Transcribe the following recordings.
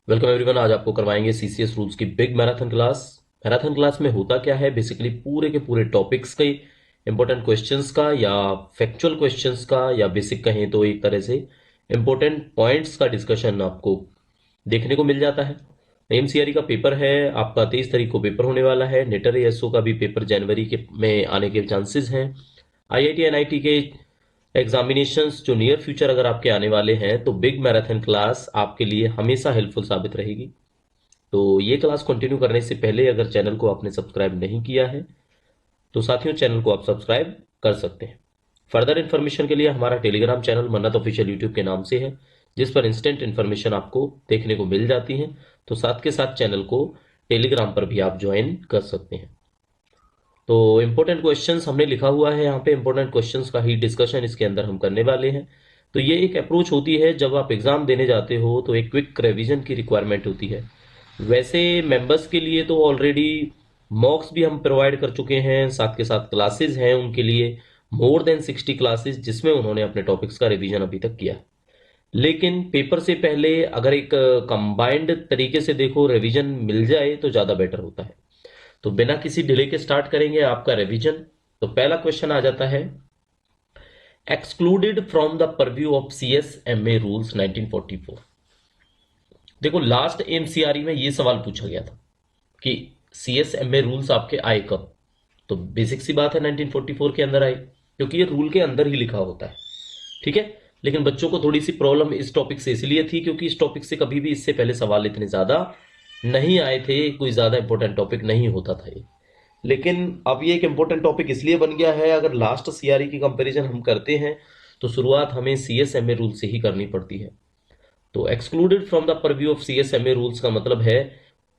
Welcome everyone. आज आपको करवाएंगे सीसीएस रूल्स की big marathon class. Marathon class में होता क्या है, बेसिकली पूरे के पूरे टॉपिक्स के इंपॉर्टेंट क्वेश्चंस का या फैक्चुअल क्वेश्चंस का या बेसिक कहें तो एक तरह से इंपॉर्टेंट पॉइंट्स का डिस्कशन आपको देखने को मिल जाता है। एमसीआरई का पेपर है आपका 23 तारीख को पेपर होने वाला है। नेटर एएसओ का भी पेपर जनवरी के में आने के चांसेस हैं। आईआईटी एनआईटी के एग्जामिनेशंस जो नियर फ्यूचर अगर आपके आने वाले हैं तो बिग मैराथन क्लास आपके लिए हमेशा हेल्पफुल साबित रहेगी। तो ये क्लास कंटिन्यू करने से पहले अगर चैनल को आपने सब्सक्राइब नहीं किया है तो साथियों चैनल को आप सब्सक्राइब कर सकते हैं। फर्दर इन्फॉर्मेशन के लिए हमारा टेलीग्राम चैनल मन्नत ऑफिशियल यूट्यूब के नाम से है, जिस पर इंस्टेंट इन्फॉर्मेशन आपको देखने को मिल जाती है। तो साथ के साथ चैनल को टेलीग्राम पर भी आप ज्वाइन कर सकते हैं। तो इंपॉर्टेंट क्वेश्चंस हमने लिखा हुआ है यहाँ पे, इंपॉर्टेंट क्वेश्चंस का ही डिस्कशन इसके अंदर हम करने वाले हैं। तो ये एक अप्रोच होती है जब आप एग्जाम देने जाते हो तो एक क्विक रिवीजन की रिक्वायरमेंट होती है। वैसे मेंबर्स के लिए तो ऑलरेडी मॉक्स भी हम प्रोवाइड कर चुके हैं, साथ के साथ क्लासेस हैं उनके लिए मोर देन 60 क्लासेस जिसमें उन्होंने अपने टॉपिक्स का रिवीजन अभी तक किया। लेकिन पेपर से पहले अगर एक कंबाइंड तरीके से देखो रिवीजन मिल जाए तो ज़्यादा बेटर होता है। तो बिना किसी डिले के स्टार्ट करेंगे आपका रिवीजन। तो पहला क्वेश्चन आ जाता है, excluded from the purview of CSMA rules 1944। देखो लास्ट एमसीआरई में ये सवाल पूछा गया था कि सीएसएमए रूल्स आपके आए कब। तो बेसिक सी बात है 1944 के अंदर आए, क्योंकि ये रूल के अंदर ही लिखा होता है। ठीक है, लेकिन बच्चों को थोड़ी सी प्रॉब्लम इस टॉपिक से इसलिए थी क्योंकि इस टॉपिक से कभी भी इससे पहले सवाल इतने ज्यादा नहीं आए थे, कोई ज्यादा इंपॉर्टेंट टॉपिक नहीं होता था ये। लेकिन अब ये एक इंपॉर्टेंट टॉपिक इसलिए बन गया है, अगर लास्ट सीआरई की कंपैरिजन हम करते हैं तो शुरुआत हमें सीएसएमए रूल से ही करनी पड़ती है। तो excluded from the purview of CSMA rules का मतलब है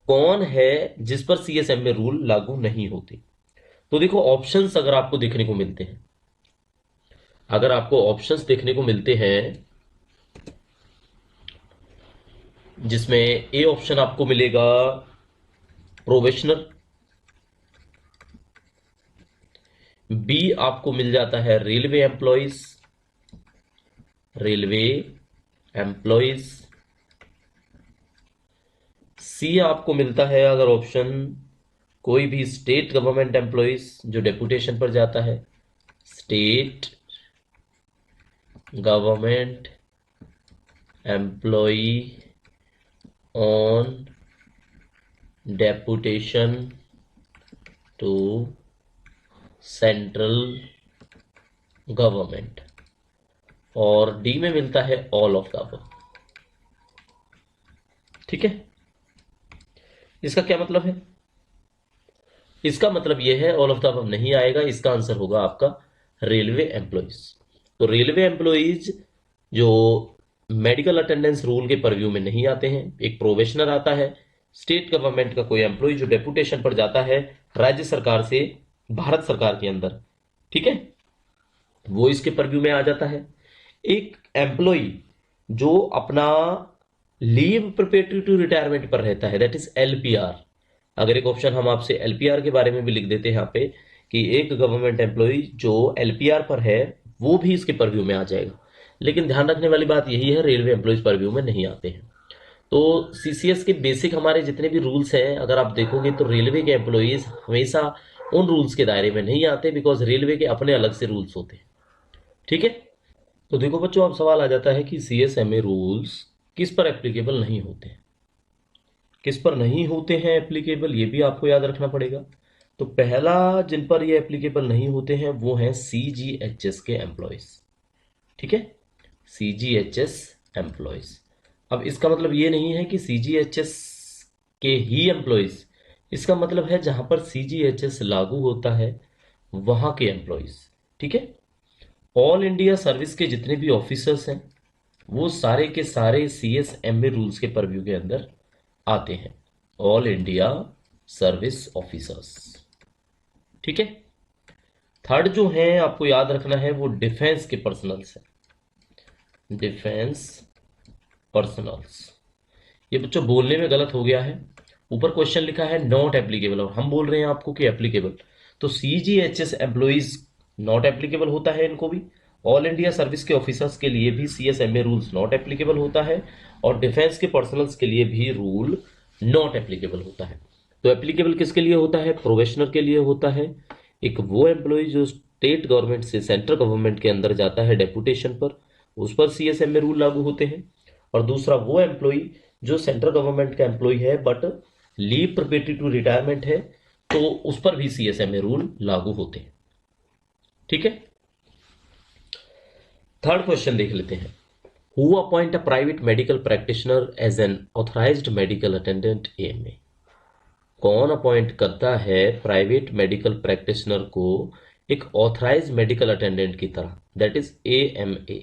कौन है जिस पर सीएसएमए रूल लागू नहीं होते। तो देखो ऑप्शंस अगर आपको देखने को मिलते हैं, अगर आपको ऑप्शंस देखने को मिलते हैं जिसमें ए ऑप्शन आपको मिलेगा प्रोबेशनर, बी आपको मिल जाता है railway employees, railway employees, C आपको मिलता है अगर ऑप्शन कोई भी स्टेट गवर्नमेंट एम्प्लॉइज जो डेपुटेशन पर जाता है, state government employee on deputation to central government, और डी में मिलता है ऑल ऑफ द अबव। ठीक है, इसका क्या मतलब है? इसका मतलब यह है ऑल ऑफ द अबव नहीं आएगा, इसका आंसर होगा आपका रेलवे एम्प्लॉइज। तो रेलवे एम्प्लॉइज जो मेडिकल अटेंडेंस रूल के परव्यू में नहीं आते हैं, एक प्रोबेशनर आता है, स्टेट गवर्नमेंट का कोई एम्प्लॉय जो डेपुटेशन पर जाता है राज्य सरकार से भारत सरकार के अंदर, ठीक है, वो इसके परव्यू में आ जाता है। एक एम्प्लॉय जो अपना लीव प्रिपरेटरी टू रिटायरमेंट पर रहता है, दैट इज एलपीआर। अगर एक ऑप्शन हम आपसे एलपीआर के बारे में भी लिख देते हैं यहाँ पे कि एक गवर्नमेंट एम्प्लॉय जो एलपीआर पर है वो भी इसके परव्यू में आ जाएगा। लेकिन ध्यान रखने वाली बात यही है, रेलवे एम्प्लॉयज परव्यू में नहीं आते हैं। तो सीसीएस के बेसिक हमारे जितने भी रूल्स हैं अगर आप देखोगे तो रेलवे के एम्प्लॉयज हमेशा उन रूल्स के दायरे में नहीं आते, बिकॉज रेलवे के अपने अलग से रूल्स होते हैं। ठीक है, तो देखो बच्चों अब सवाल आ जाता है कि सीएसएमए रूल्स किस पर एप्लीकेबल नहीं होते हैं, किस पर नहीं होते हैं एप्लीकेबल, ये भी आपको याद रखना पड़ेगा। तो पहला जिन पर ये एप्लीकेबल नहीं होते हैं वो हैं सीजीएचएस के एम्प्लॉयज। ठीक है, सीजीएचएस एम्प्लॉयज। अब इसका मतलब ये नहीं है कि सीजीएचएस के ही एम्प्लॉयज, इसका मतलब है जहां पर सीजीएचएस लागू होता है वहां के एम्प्लॉयज। ठीक है, ऑल इंडिया सर्विस के जितने भी ऑफिसर्स हैं वो सारे के सारे सीएसएमए रूल्स के परव्यू के अंदर आते हैं, ऑल इंडिया सर्विस ऑफिसर्स। ठीक है, थर्ड जो है आपको याद रखना है वो डिफेंस के पर्सनल्स है, डिफेंस पर्सनल्स। ये बच्चों बोलने में गलत हो गया है, ऊपर क्वेश्चन लिखा है नॉट एप्लीकेबल और हम बोल रहे हैं आपको कि एप्लीकेबल। तो सीजीएचएस एम्प्लॉइज नॉट एप्लीकेबल होता है इनको भी, ऑल इंडिया सर्विस के ऑफिसर्स के लिए भी CSMA रूल्स नॉट एप्लीकेबल होता है, और डिफेंस के पर्सनल्स के लिए भी रूल नॉट एप्लीकेबल होता है। तो एप्लीकेबल किसके लिए होता है? प्रोबेशनर के लिए होता है। एक वो एम्प्लॉय जो स्टेट गवर्नमेंट से सेंट्रल गवर्नमेंट के अंदर जाता है डेपुटेशन पर, उस पर CSMA रूल लागू होते हैं। और दूसरा वो एम्प्लॉय जो सेंट्रल गवर्नमेंट का एम्प्लॉय है but leave preparatory to retirement है, तो उस पर भी CSMA रूल लागू होते हैं। ठीक है, थर्ड क्वेश्चन देख लेते हैं। Who appoint a private medical practitioner as an authorised medical attendant AMA? कौन अपॉइंट करता है प्राइवेट मेडिकल प्रैक्टिशनर को एक ऑथराइज्ड मेडिकल अटेंडेंट की तरह, दैट इज AMA।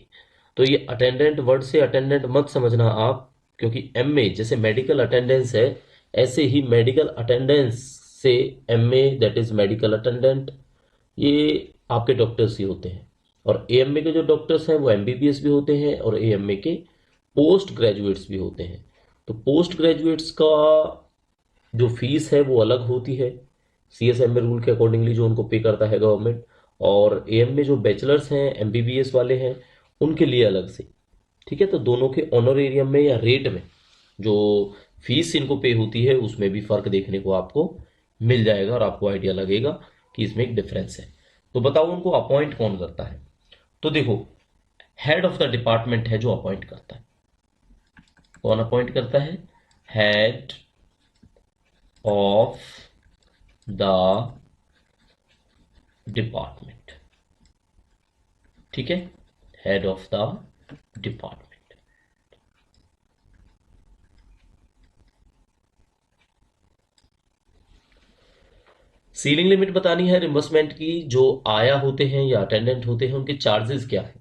तो ये अटेंडेंट वर्ड से अटेंडेंट मत समझना आप, क्योंकि MA जैसे मेडिकल अटेंडेंस है, ऐसे ही मेडिकल अटेंडेंस से MA that is medical attendant, ये आपके डॉक्टर्स ही होते हैं। और AMA के जो डॉक्टर्स हैं वो MBBS भी होते हैं, और AMA के पोस्ट ग्रेजुएट्स भी होते हैं। तो पोस्ट ग्रेजुएट्स का जो फीस है वो अलग होती है CSMA रूल के अकॉर्डिंगली, जो उनको पे करता है गवर्नमेंट। और AM में जो बैचलर्स हैं, MBBS वाले हैं, उनके लिए अलग से। ठीक है, तो दोनों के ऑनरेरियम में या रेट में जो फीस इनको पे होती है उसमें भी फर्क देखने को आपको मिल जाएगा, और आपको आइडिया लगेगा कि इसमें एक डिफरेंस है। तो बताओ उनको अपॉइंट कौन करता है? तो देखो, हेड ऑफ द डिपार्टमेंट है जो अपॉइंट करता है। कौन अपॉइंट करता है? Head of the department. ठीक है, head of the department. Ceiling limit बतानी है रिम्बर्समेंट की। जो आया होते हैं या अटेंडेंट होते हैं उनके चार्जेस क्या है?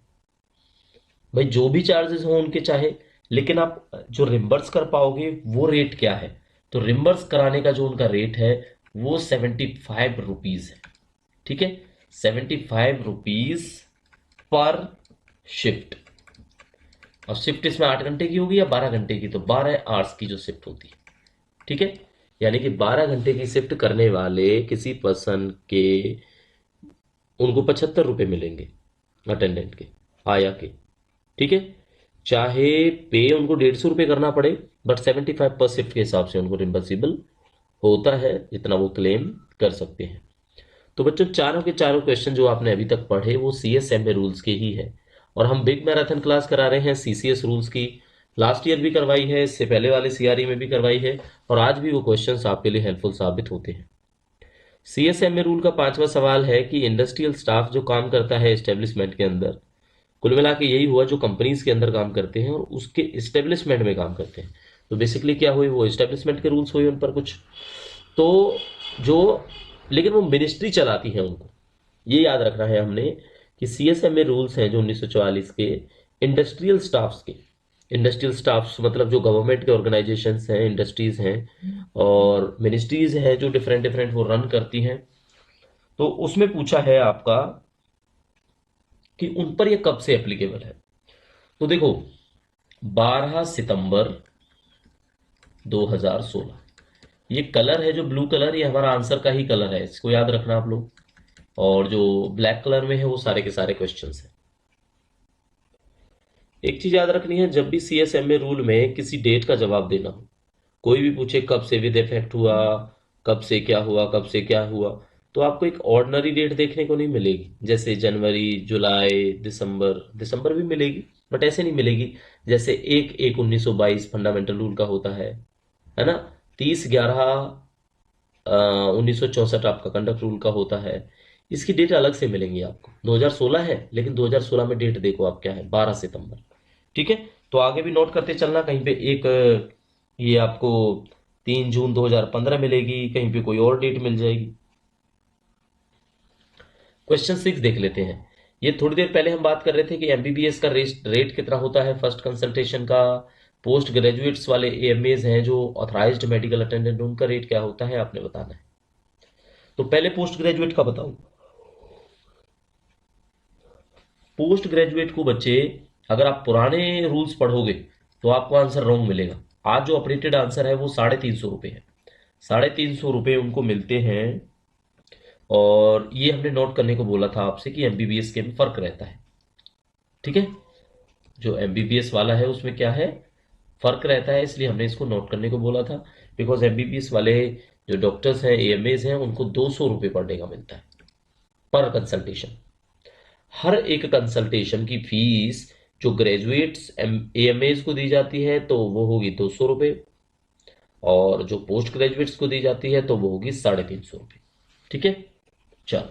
भाई जो भी चार्जेस हो उनके चाहे, लेकिन आप जो रिम्बर्स कर पाओगे वो रेट क्या है? तो रिम्बर्स कराने का जो उनका रेट है वो 75 रुपीज है। ठीक है, 75 रुपीज पर शिफ्ट। अब शिफ्ट इसमें 8 घंटे की होगी या 12 घंटे की? तो 12 आवर्स की जो शिफ्ट होती है। ठीक है, यानी कि 12 घंटे की शिफ्ट करने वाले किसी पर्सन के उनको 75 रुपए मिलेंगे अटेंडेंट के, आया के। ठीक है, चाहे पे उनको 150 रुपये करना पड़े, बट 75 पर शिफ्ट के हिसाब से उनको रिम्बर्सिबल होता है, जितना वो क्लेम कर सकते हैं। तो बच्चों, चारों के चारों क्वेश्चन जो आपने अभी तक पढ़े वो CSMA रूल्स के ही है, और हम बिग मैराथन क्लास करा रहे हैं CCS रूल्स की। लास्ट ईयर भी करवाई है, इससे पहले वाले CRE में भी करवाई है, और आज भी वो क्वेश्चंस आपके लिए हेल्पफुल साबित होते हैं। CSMA रूल का 5वां सवाल है कि इंडस्ट्रियल स्टाफ जो काम करता है एस्टेब्लिशमेंट के अंदर, कुल मिला के यही हुआ जो कंपनीज के अंदर काम करते हैं और उसके इस्टेब्लिशमेंट में काम करते हैं। तो बेसिकली क्या हुई, वो इस्टेब्लिशमेंट के रूल्स हुए उन पर कुछ। तो जो, लेकिन वो मिनिस्ट्री चलाती है उनको, ये याद रखना है हमने कि CSMA रूल्स हैं जो 1944 के इंडस्ट्रियल स्टाफ्स के। इंडस्ट्रियल स्टाफ्स मतलब जो गवर्नमेंट के ऑर्गेनाइजेशंस हैं, इंडस्ट्रीज हैं, और मिनिस्ट्रीज हैं जो डिफरेंट डिफरेंट वो रन करती हैं। तो उसमें पूछा है आपका कि उन पर ये कब से एप्लीकेबल है। तो देखो, 12 सितंबर 2016। ये कलर है जो ब्लू कलर, ये हमारा आंसर का ही कलर है, इसको याद रखना आप लोग। और जो ब्लैक कलर में है वो सारे के सारे क्वेश्चंस हैं। एक चीज याद रखनी है, जब भी CSMA रूल में किसी डेट का जवाब देना हो, कोई भी पूछे कब से विद इफेक्ट हुआ, कब से क्या हुआ, कब से क्या हुआ, तो आपको एक ऑर्डिनरी डेट देखने को नहीं मिलेगी, जैसे जनवरी, जुलाई, दिसंबर। दिसंबर भी मिलेगी बट ऐसे नहीं मिलेगी जैसे 1/1/1922 फंडामेंटल रूल का होता है ना। 30/11/1964 आपका कंडक्ट रूल का होता है। इसकी डेट अलग से मिलेंगी आपको। 2016 है, लेकिन 2016 में डेट देखो आप क्या है, 12 सितंबर। ठीक है, तो आगे भी नोट करते चलना, कहीं पे एक ये आपको 3 जून 2015 मिलेगी, कहीं पे कोई और डेट मिल जाएगी। क्वेश्चन 6 देख लेते हैं। ये थोड़ी देर पहले हम बात कर रहे थे कि MBBS का रेट कितना होता है फर्स्ट कंसल्टेशन का। पोस्ट ग्रेजुएट्स वाले AMAs हैं जो ऑथराइज्ड मेडिकल अटेंडेंट, उनका रेट क्या होता है आपने बताना है। तो पहले पोस्ट ग्रेजुएट का बताऊं। पोस्ट ग्रेजुएट को बच्चे, अगर आप पुराने रूल्स पढ़ोगे तो आपको आंसर रॉन्ग मिलेगा। आज जो अपडेटेड आंसर है वो 350 रुपये है। 350 रुपये उनको मिलते हैं, और ये हमने नोट करने को बोला था आपसे कि MBBS के में फर्क रहता है। ठीक है, जो एमबीबीएस वाला है उसमें क्या है, फर्क रहता है, इसलिए हमने इसको नोट करने को बोला था। बिकॉज एमबीबीएस वाले जो डॉक्टर्स हैं, एएमएज हैं, उनको 200 रुपये पर डे का मिलता है पर कंसल्टेशन। हर एक कंसल्टेशन की फीस जो ग्रेजुएट्स एएमएज को दी जाती है तो वो होगी 200 रुपये, और जो पोस्ट ग्रेजुएट्स को दी जाती है तो वो होगी 350 रुपये। ठीक है, चलो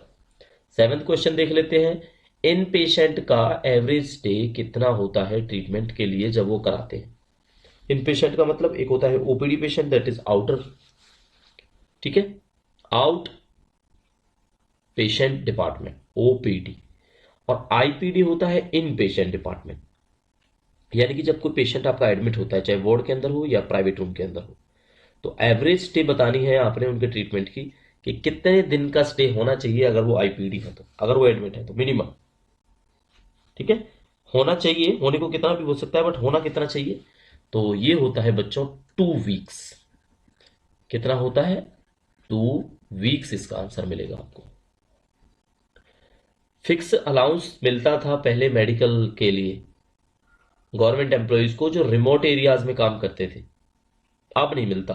7th क्वेश्चन देख लेते हैं। इन पेशेंट का एवरेज स्टे कितना होता है ट्रीटमेंट के लिए जब वो कराते हैं। इन पेशेंट का मतलब एक होता है OPD patient, that is outer, ठीक है, आउट पेशेंट डिपार्टमेंट ओपीडी, और आईपीडी होता है इन पेशेंट डिपार्टमेंट। यानी कि जब कोई पेशेंट आपका एडमिट होता है, चाहे वार्ड के अंदर हो या प्राइवेट रूम के अंदर हो, तो एवरेज स्टे बतानी है आपने उनके ट्रीटमेंट की कि कितने दिन का स्टे होना चाहिए अगर वो आईपीडी है, तो अगर वो एडमिट है तो मिनिमम, ठीक है, होना चाहिए, होने को कितना भी हो सकता है बट होना कितना चाहिए, तो ये होता है बच्चों 2 वीक्स। कितना होता है, 2 वीक्स इसका आंसर मिलेगा आपको। फिक्स अलाउंस मिलता था पहले मेडिकल के लिए गवर्नमेंट एम्प्लॉयज को जो रिमोट एरियाज में काम करते थे, अब नहीं मिलता।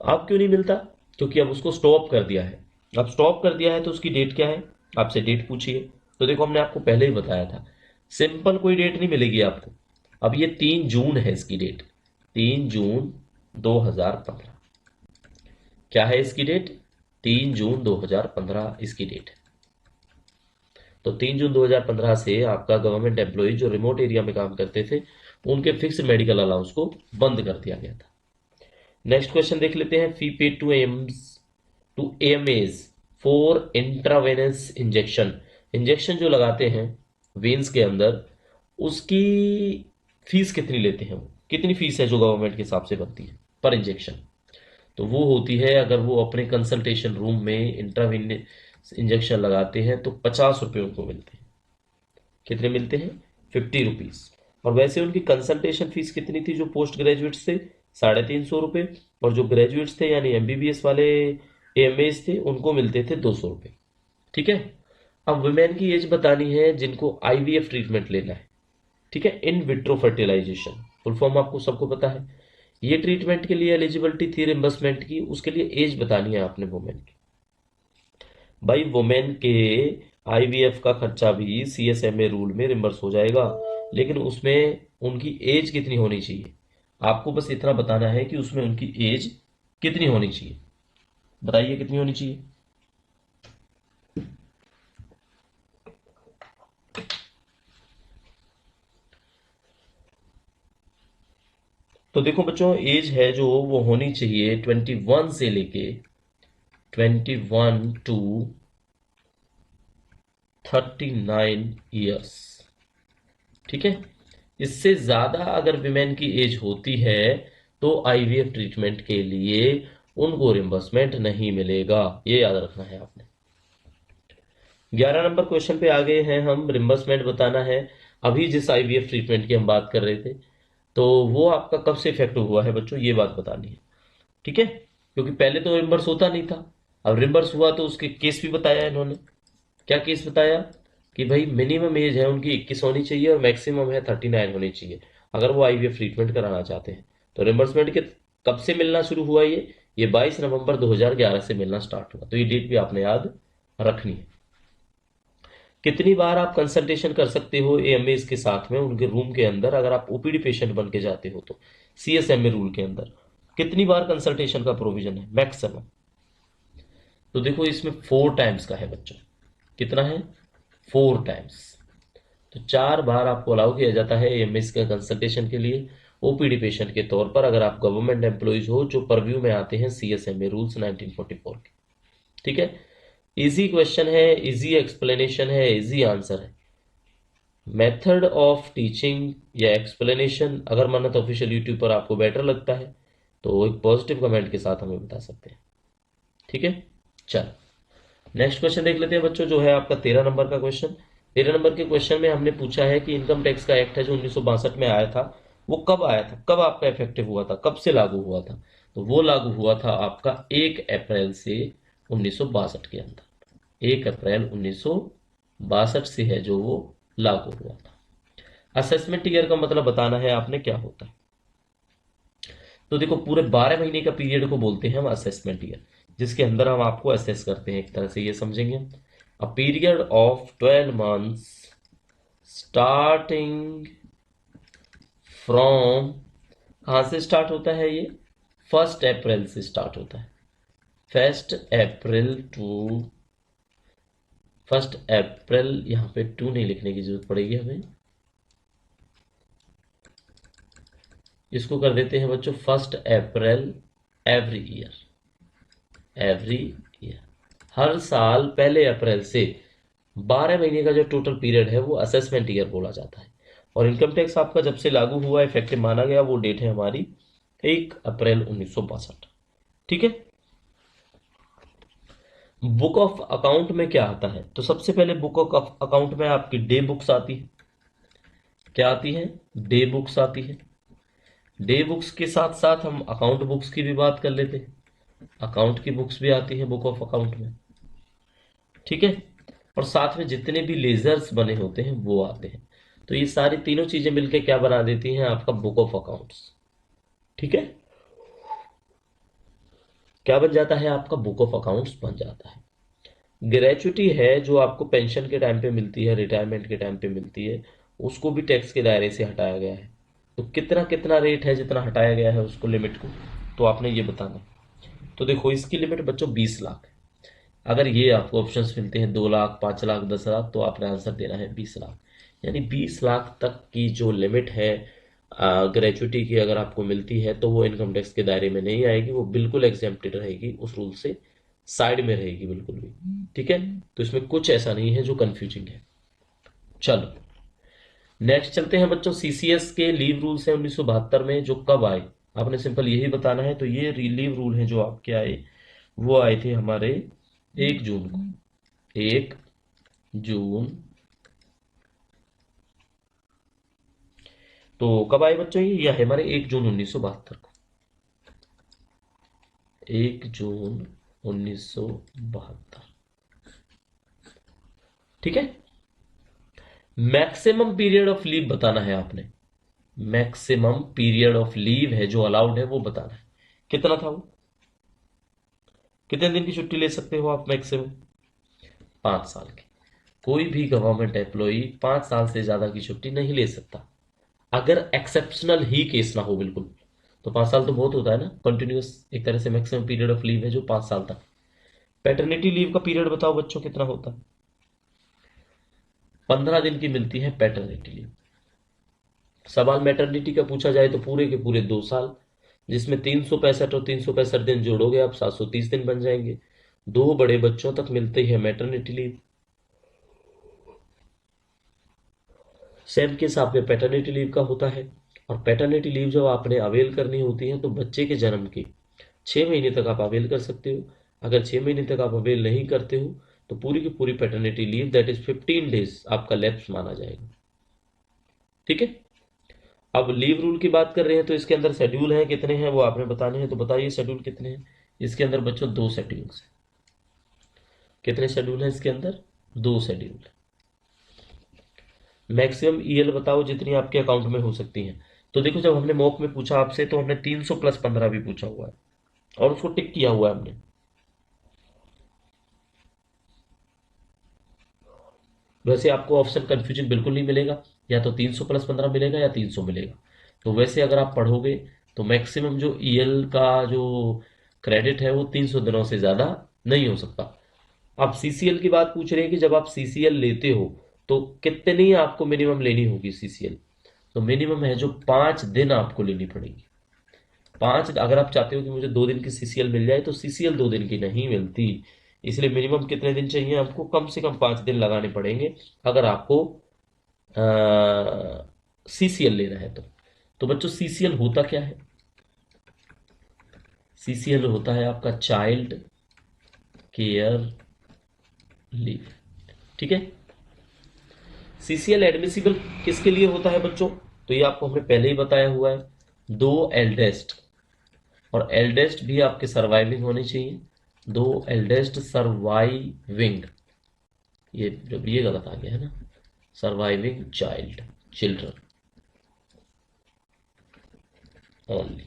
अब क्यों नहीं मिलता, क्योंकि अब उसको स्टॉप कर दिया है। अब स्टॉप कर दिया है तो उसकी डेट क्या है, आपसे डेट पूछिए, तो देखो हमने आपको पहले ही बताया था, सिंपल कोई डेट नहीं मिलेगी आपको। अब ये 3 जून है इसकी डेट, 3 जून 2015, क्या है इसकी डेट, 3 जून 2015 इसकी डेट है। तो 3 जून 2015 से आपका गवर्नमेंट एम्प्लॉय जो रिमोट एरिया में काम करते थे उनके फिक्स मेडिकल अलाउंस को बंद कर दिया गया था। नेक्स्ट क्वेश्चन देख लेते हैं। Fee paid to AMAs for intravenous injection, injection जो लगाते हैं वेन्स के अंदर, उसकी फीस कितनी लेते हैं वो, कितनी फीस है जो गवर्नमेंट के हिसाब से बनती है पर इंजेक्शन, तो वो होती है, अगर वो अपने कंसल्टेशन रूम में इंट्रावेनस इंजेक्शन लगाते हैं तो 50 रुपये उनको मिलते हैं। कितने मिलते हैं, 50 रुपीज। और वैसे उनकी कंसल्टेशन फीस कितनी थी जो पोस्ट ग्रेजुएट्स थे, 350 रुपये, और जो ग्रेजुएट्स थे यानी एमबीबीएस वाले एएमएस थे उनको मिलते थे 200 रुपये। ठीक है, अब वुमेन की एज बतानी है जिनको आईवीएफ ट्रीटमेंट लेना है, ठीक है, in vitro fertilisation, full form आपको सबको पता है। ये ट्रीटमेंट के लिए एलिजिबिलिटी थी रिम्बर्समेंट की, उसके लिए एज बतानी है आपने वुमेन की। भाई वुमेन के आईवीएफ का खर्चा भी सीएसएमए रूल में रिम्बर्स हो जाएगा, लेकिन उसमें उनकी एज कितनी होनी चाहिए, आपको बस इतना बताना है कि उसमें उनकी एज कितनी होनी चाहिए, बताइए कितनी होनी चाहिए। तो देखो बच्चों, एज है जो वो होनी चाहिए 21 से लेके 21 to 39 ईयर्स, ठीक है। इससे ज्यादा अगर विमेन की एज होती है तो आईवीएफ ट्रीटमेंट के लिए उनको रिम्बर्समेंट नहीं मिलेगा, ये याद रखना है आपने। 11 नंबर क्वेश्चन पे आ गए हैं हम, रिम्बर्समेंट बताना है। अभी जिस आईवीएफ ट्रीटमेंट की हम बात कर रहे थे तो वो आपका कब से इफेक्टिव हुआ है बच्चों, ये बात बतानी है, ठीक है, क्योंकि पहले तो रिम्बर्स होता नहीं था, अब रिम्बर्स हुआ तो उसके केस भी बताया इन्होंने। क्या केस बताया कि भाई मिनिमम एज है उनकी 21 होनी चाहिए और मैक्सिमम है 39 होनी चाहिए अगर वो आईवीएफ ट्रीटमेंट कराना चाहते हैं। तो रिम्बर्समेंट के कब से मिलना शुरू हुआ, ये 22 नवंबर 2011 से मिलना स्टार्ट हुआ, तो ये डेट भी आपने याद रखनी है। कितनी बार आप कंसल्टेशन कर सकते हो एएमएस के साथ में उनके रूम के अंदर, अगर आप ओपीडी पेशेंट बन के जाते हो तो सीएसएमए रूल के अंदर कितनी बार कंसल्टेशन का प्रोविजन है मैक्सिमम, तो देखो इसमें 4 टाइम्स का है बच्चों, कितना है, 4 टाइम्स। तो 4 बार आपको अलाउ किया जाता है एएमएस के कंसल्टेशन के लिए ओपीडी पेशेंट के तौर पर, अगर आप गवर्नमेंट एम्प्लॉइज हो जो परव्यू में आते हैं सीएसएमए रूल्स 1944 के, ठीक है। इजी क्वेश्चन है, इजी एक्सप्लेनेशन है, इजी आंसर है। मेथड ऑफ टीचिंग या एक्सप्लेनेशन अगर मन्नत ऑफिशियल यूट्यूब पर आपको बेटर लगता है तो एक पॉजिटिव कमेंट के साथ हमें बता सकते हैं, ठीक है। चलो नेक्स्ट क्वेश्चन देख लेते हैं बच्चों, जो है आपका 13 नंबर का क्वेश्चन। 13 नंबर के क्वेश्चन में हमने पूछा है कि इनकम टैक्स का एक्ट है जो 1962 में आया था, वो कब आया था, कब आपका इफेक्टिव हुआ था, कब से लागू हुआ था, तो वो लागू हुआ था आपका 1 अप्रैल से 1962 के अंदर, 1 अप्रैल 1962 62 से है जो वो लागू हुआ था। असेसमेंट ईयर का मतलब बताना है आपने क्या होता है। तो देखो पूरे 12 महीने का पीरियड को बोलते हैं हम असेसमेंट ईयर, जिसके अंदर हम आपको असेस करते हैं, एक तरह से ये समझेंगे। A period of 12 months starting from, कहाँ से स्टार्ट होता है ये, 1 अप्रैल से स्टार्ट होता है। 1 अप्रैल टू 1 अप्रैल, यहाँ पे टू नहीं लिखने की जरूरत पड़ेगी हमें, इसको कर देते हैं बच्चों 1 अप्रैल एवरी ईयर। एवरी ईयर, हर साल 1 अप्रैल से 12 महीने का जो टोटल पीरियड है वो असेसमेंट ईयर बोला जाता है। और इनकम टैक्स आपका जब से लागू हुआ, इफेक्टिव माना गया, वो डेट है हमारी 1 अप्रैल 1962। ठीक है। बुक ऑफ अकाउंट में क्या आता है, तो सबसे पहले बुक ऑफ अकाउंट में आपकी डे बुक्स आती है। क्या आती है, डे बुक्स आती है। डे बुक्स के साथ साथ हम अकाउंट बुक्स की भी बात कर लेते हैं, अकाउंट की बुक्स भी आती है बुक ऑफ अकाउंट में। ठीक है। और साथ में जितने भी लेजर्स बने होते हैं वो आते हैं। तो ये सारी तीनों चीजें मिलकर क्या बना देती हैं, आपका बुक ऑफ अकाउंट्स। ठीक है। क्या बन जाता है, आपका बुक ऑफ अकाउंट्स बन जाता है। ग्रेचुटी है जो आपको पेंशन के टाइम पे मिलती है, रिटायरमेंट के टाइम पे मिलती है, उसको भी टैक्स के दायरे से हटाया गया है। तो कितना कितना रेट है जितना हटाया गया है उसको, लिमिट को, तो आपने ये बताना है। तो देखो इसकी लिमिट बच्चों 20 लाख है। अगर ये आपको ऑप्शंस मिलते हैं 2 लाख, 5 लाख, 10 लाख, तो आपने आंसर देना है 20 लाख। यानी 20 लाख तक की जो लिमिट है ग्रेचुटी की अगर आपको मिलती है तो वो इनकम टैक्स के दायरे में नहीं आएगी, वो बिल्कुल एग्जेम्प्टेड रहेगी, उस रूल से साइड में रहेगी बिल्कुल भी। ठीक है। तो इसमें कुछ ऐसा नहीं है जो कंफ्यूजिंग है। चलो नेक्स्ट चलते हैं बच्चों, सीसीएस के लीव रूल्स हैं 1972 में जो कब आए, आपने सिंपल यही बताना है। तो ये लीव रूल है जो आपके आए, वो आए थे हमारे 1 जून को। 1 जून, तो कब आए बच्चों ये है हमारे 1 जून 1972 को। 1 जून 1972। ठीक है। मैक्सिमम पीरियड ऑफ लीव बताना है आपने। मैक्सिमम पीरियड ऑफ लीव है जो अलाउड है वो बताना है, कितना था वो, कितने दिन की छुट्टी ले सकते हो आप मैक्सिमम, 5 साल की। कोई भी गवर्नमेंट एम्प्लॉई 5 साल से ज्यादा की छुट्टी नहीं ले सकता, अगर एक्सेप्शनल ही केस ना हो बिल्कुल। तो 5 साल तो बहुत होता है ना, कंटिन्यूस एक तरह से मैक्सिमम पीरियड ऑफ लीव है जो 5 साल तक। पैटर्निटी लीव का पीरियड बताओ बच्चों कितना होता है, 15 दिन की मिलती है पैटर्निटी लीव। सवाल मैटरनिटी का पूछा जाए तो पूरे के पूरे 2 साल, जिसमें 365 और 365 दिन जोड़ोगे आप 730 दिन बन जाएंगे। 2 बड़े बच्चों तक मिलती है मैटरनिटी लीव। सेम केस आपके पैटर्निटी लीव का होता है। और पैटर्निटी लीव जब आपने अवेल करनी होती है तो बच्चे के जन्म के 6 महीने तक आप अवेल कर सकते हो। अगर 6 महीने तक आप अवेल नहीं करते हो तो पूरी की पूरी paternity leave that is 15 days आपका लैप्स माना जाएगा। ठीक है। अब लीव रूल की बात कर रहे हैं तो इसके अंदर शेड्यूल है कितने हैं वो आपने बताने हैं, तो बताइए शेड्यूल कितने हैं। इसके अंदर बच्चों 2 शेड्यूल्स हैं। कितने शेड्यूल हैं इसके अंदर, 2 शेड्यूल। मैक्सिमम ईएल बताओ जितनी आपके अकाउंट में हो सकती हैं। तो देखो जब हमने मॉक में पूछा आपसे तो हमने 300 + 15 भी पूछा हुआ है और उसको टिक किया हुआ है हमने। वैसे आपको ऑप्शन कंफ्यूजिंग बिल्कुल नहीं मिलेगा, या तो 300 + 15 मिलेगा या 300 मिलेगा। तो वैसे अगर आप पढ़ोगे तो मैक्सिमम जो ईएल का जो क्रेडिट है वो 300 दिनों से ज्यादा नहीं हो सकता। आप सीसीएल की बात पूछ रहे हैं कि जब आप सीसीएल लेते हो तो कितनी आपको मिनिमम लेनी होगी सीसीएल, तो मिनिमम है जो 5 दिन आपको लेनी पड़ेगी। 5, अगर आप चाहते हो कि मुझे 2 दिन की सीसीएल मिल जाए तो सीसीएल 2 दिन की नहीं मिलती। इसलिए मिनिमम कितने दिन चाहिए आपको, कम से कम 5 दिन लगाने पड़ेंगे अगर आपको सीसीएल लेना है तो बच्चों सीसीएल होता क्या है, सीसीएल होता है आपका चाइल्ड केयर लीव। ठीक है। सीसीएल एडमिसिबल किसके लिए होता है बच्चों, तो ये आपको हमने पहले ही बताया हुआ है। 2 एल्डेस्ट, और एल्डेस्ट भी आपके सर्वाइविंग होने चाहिए, 2 एल्डेस्ट सर्वाइविंग। ये गलत आ गया है ना, सर्वाइविंग चिल्ड्रन ओनली।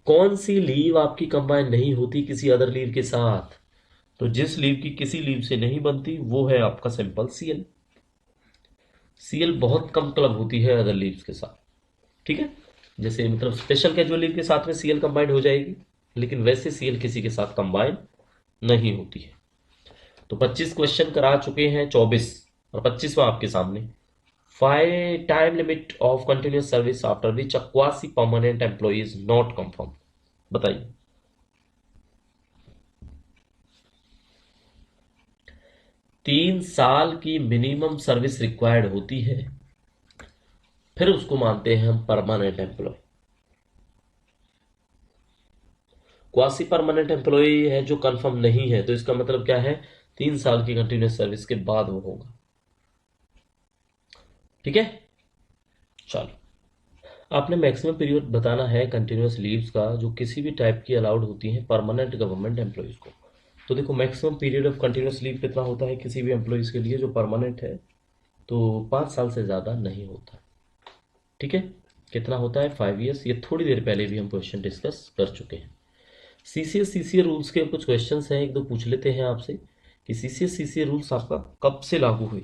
कौन सी लीव आपकी कंबाइन नहीं होती किसी अदर लीव के साथ? तो जिस लीव की किसी लीव से नहीं बनती वो है आपका सिंपल सीएल। सीएल बहुत कम क्लब होती है अदर लीव्स के साथ, ठीक है। जैसे मतलब स्पेशल कैजुअल लीव के साथ में सीएल कंबाइंड हो जाएगी, लेकिन वैसे सीएल किसी के साथ कंबाइन नहीं होती है। तो 25 क्वेश्चन करा चुके हैं, 24 और 25वां आपके सामने। Five time limit of continuous service after which a quasi permanent employ is not confirm. बताइए। 3 साल की मिनिमम सर्विस रिक्वायर्ड होती है, फिर उसको मानते हैं हम permanent employ. Quasi permanent employ है जो कंफर्म नहीं है, तो इसका मतलब क्या है, 3 साल की कंटिन्यूस सर्विस के बाद वो होगा, ठीक है। चलो, आपने मैक्सिमम पीरियड बताना है कंटिन्यूस लीव्स का जो किसी भी टाइप की अलाउड होती हैं परमानेंट गवर्नमेंट एम्प्लॉयज को। तो देखो, maximum period of continuous leave कितना होता है किसी भी एम्प्लॉयज के लिए जो परमानेंट है, तो 5 साल से ज़्यादा नहीं होता, ठीक है। कितना होता है, 5 ईयर्स। ये थोड़ी देर पहले भी हम क्वेश्चन डिस्कस कर चुके हैं। सीसीए रूल्स के कुछ क्वेश्चंस हैं, एक दो पूछ लेते हैं आपसे कि सीसीए रूल्स आपका कब से लागू हुए।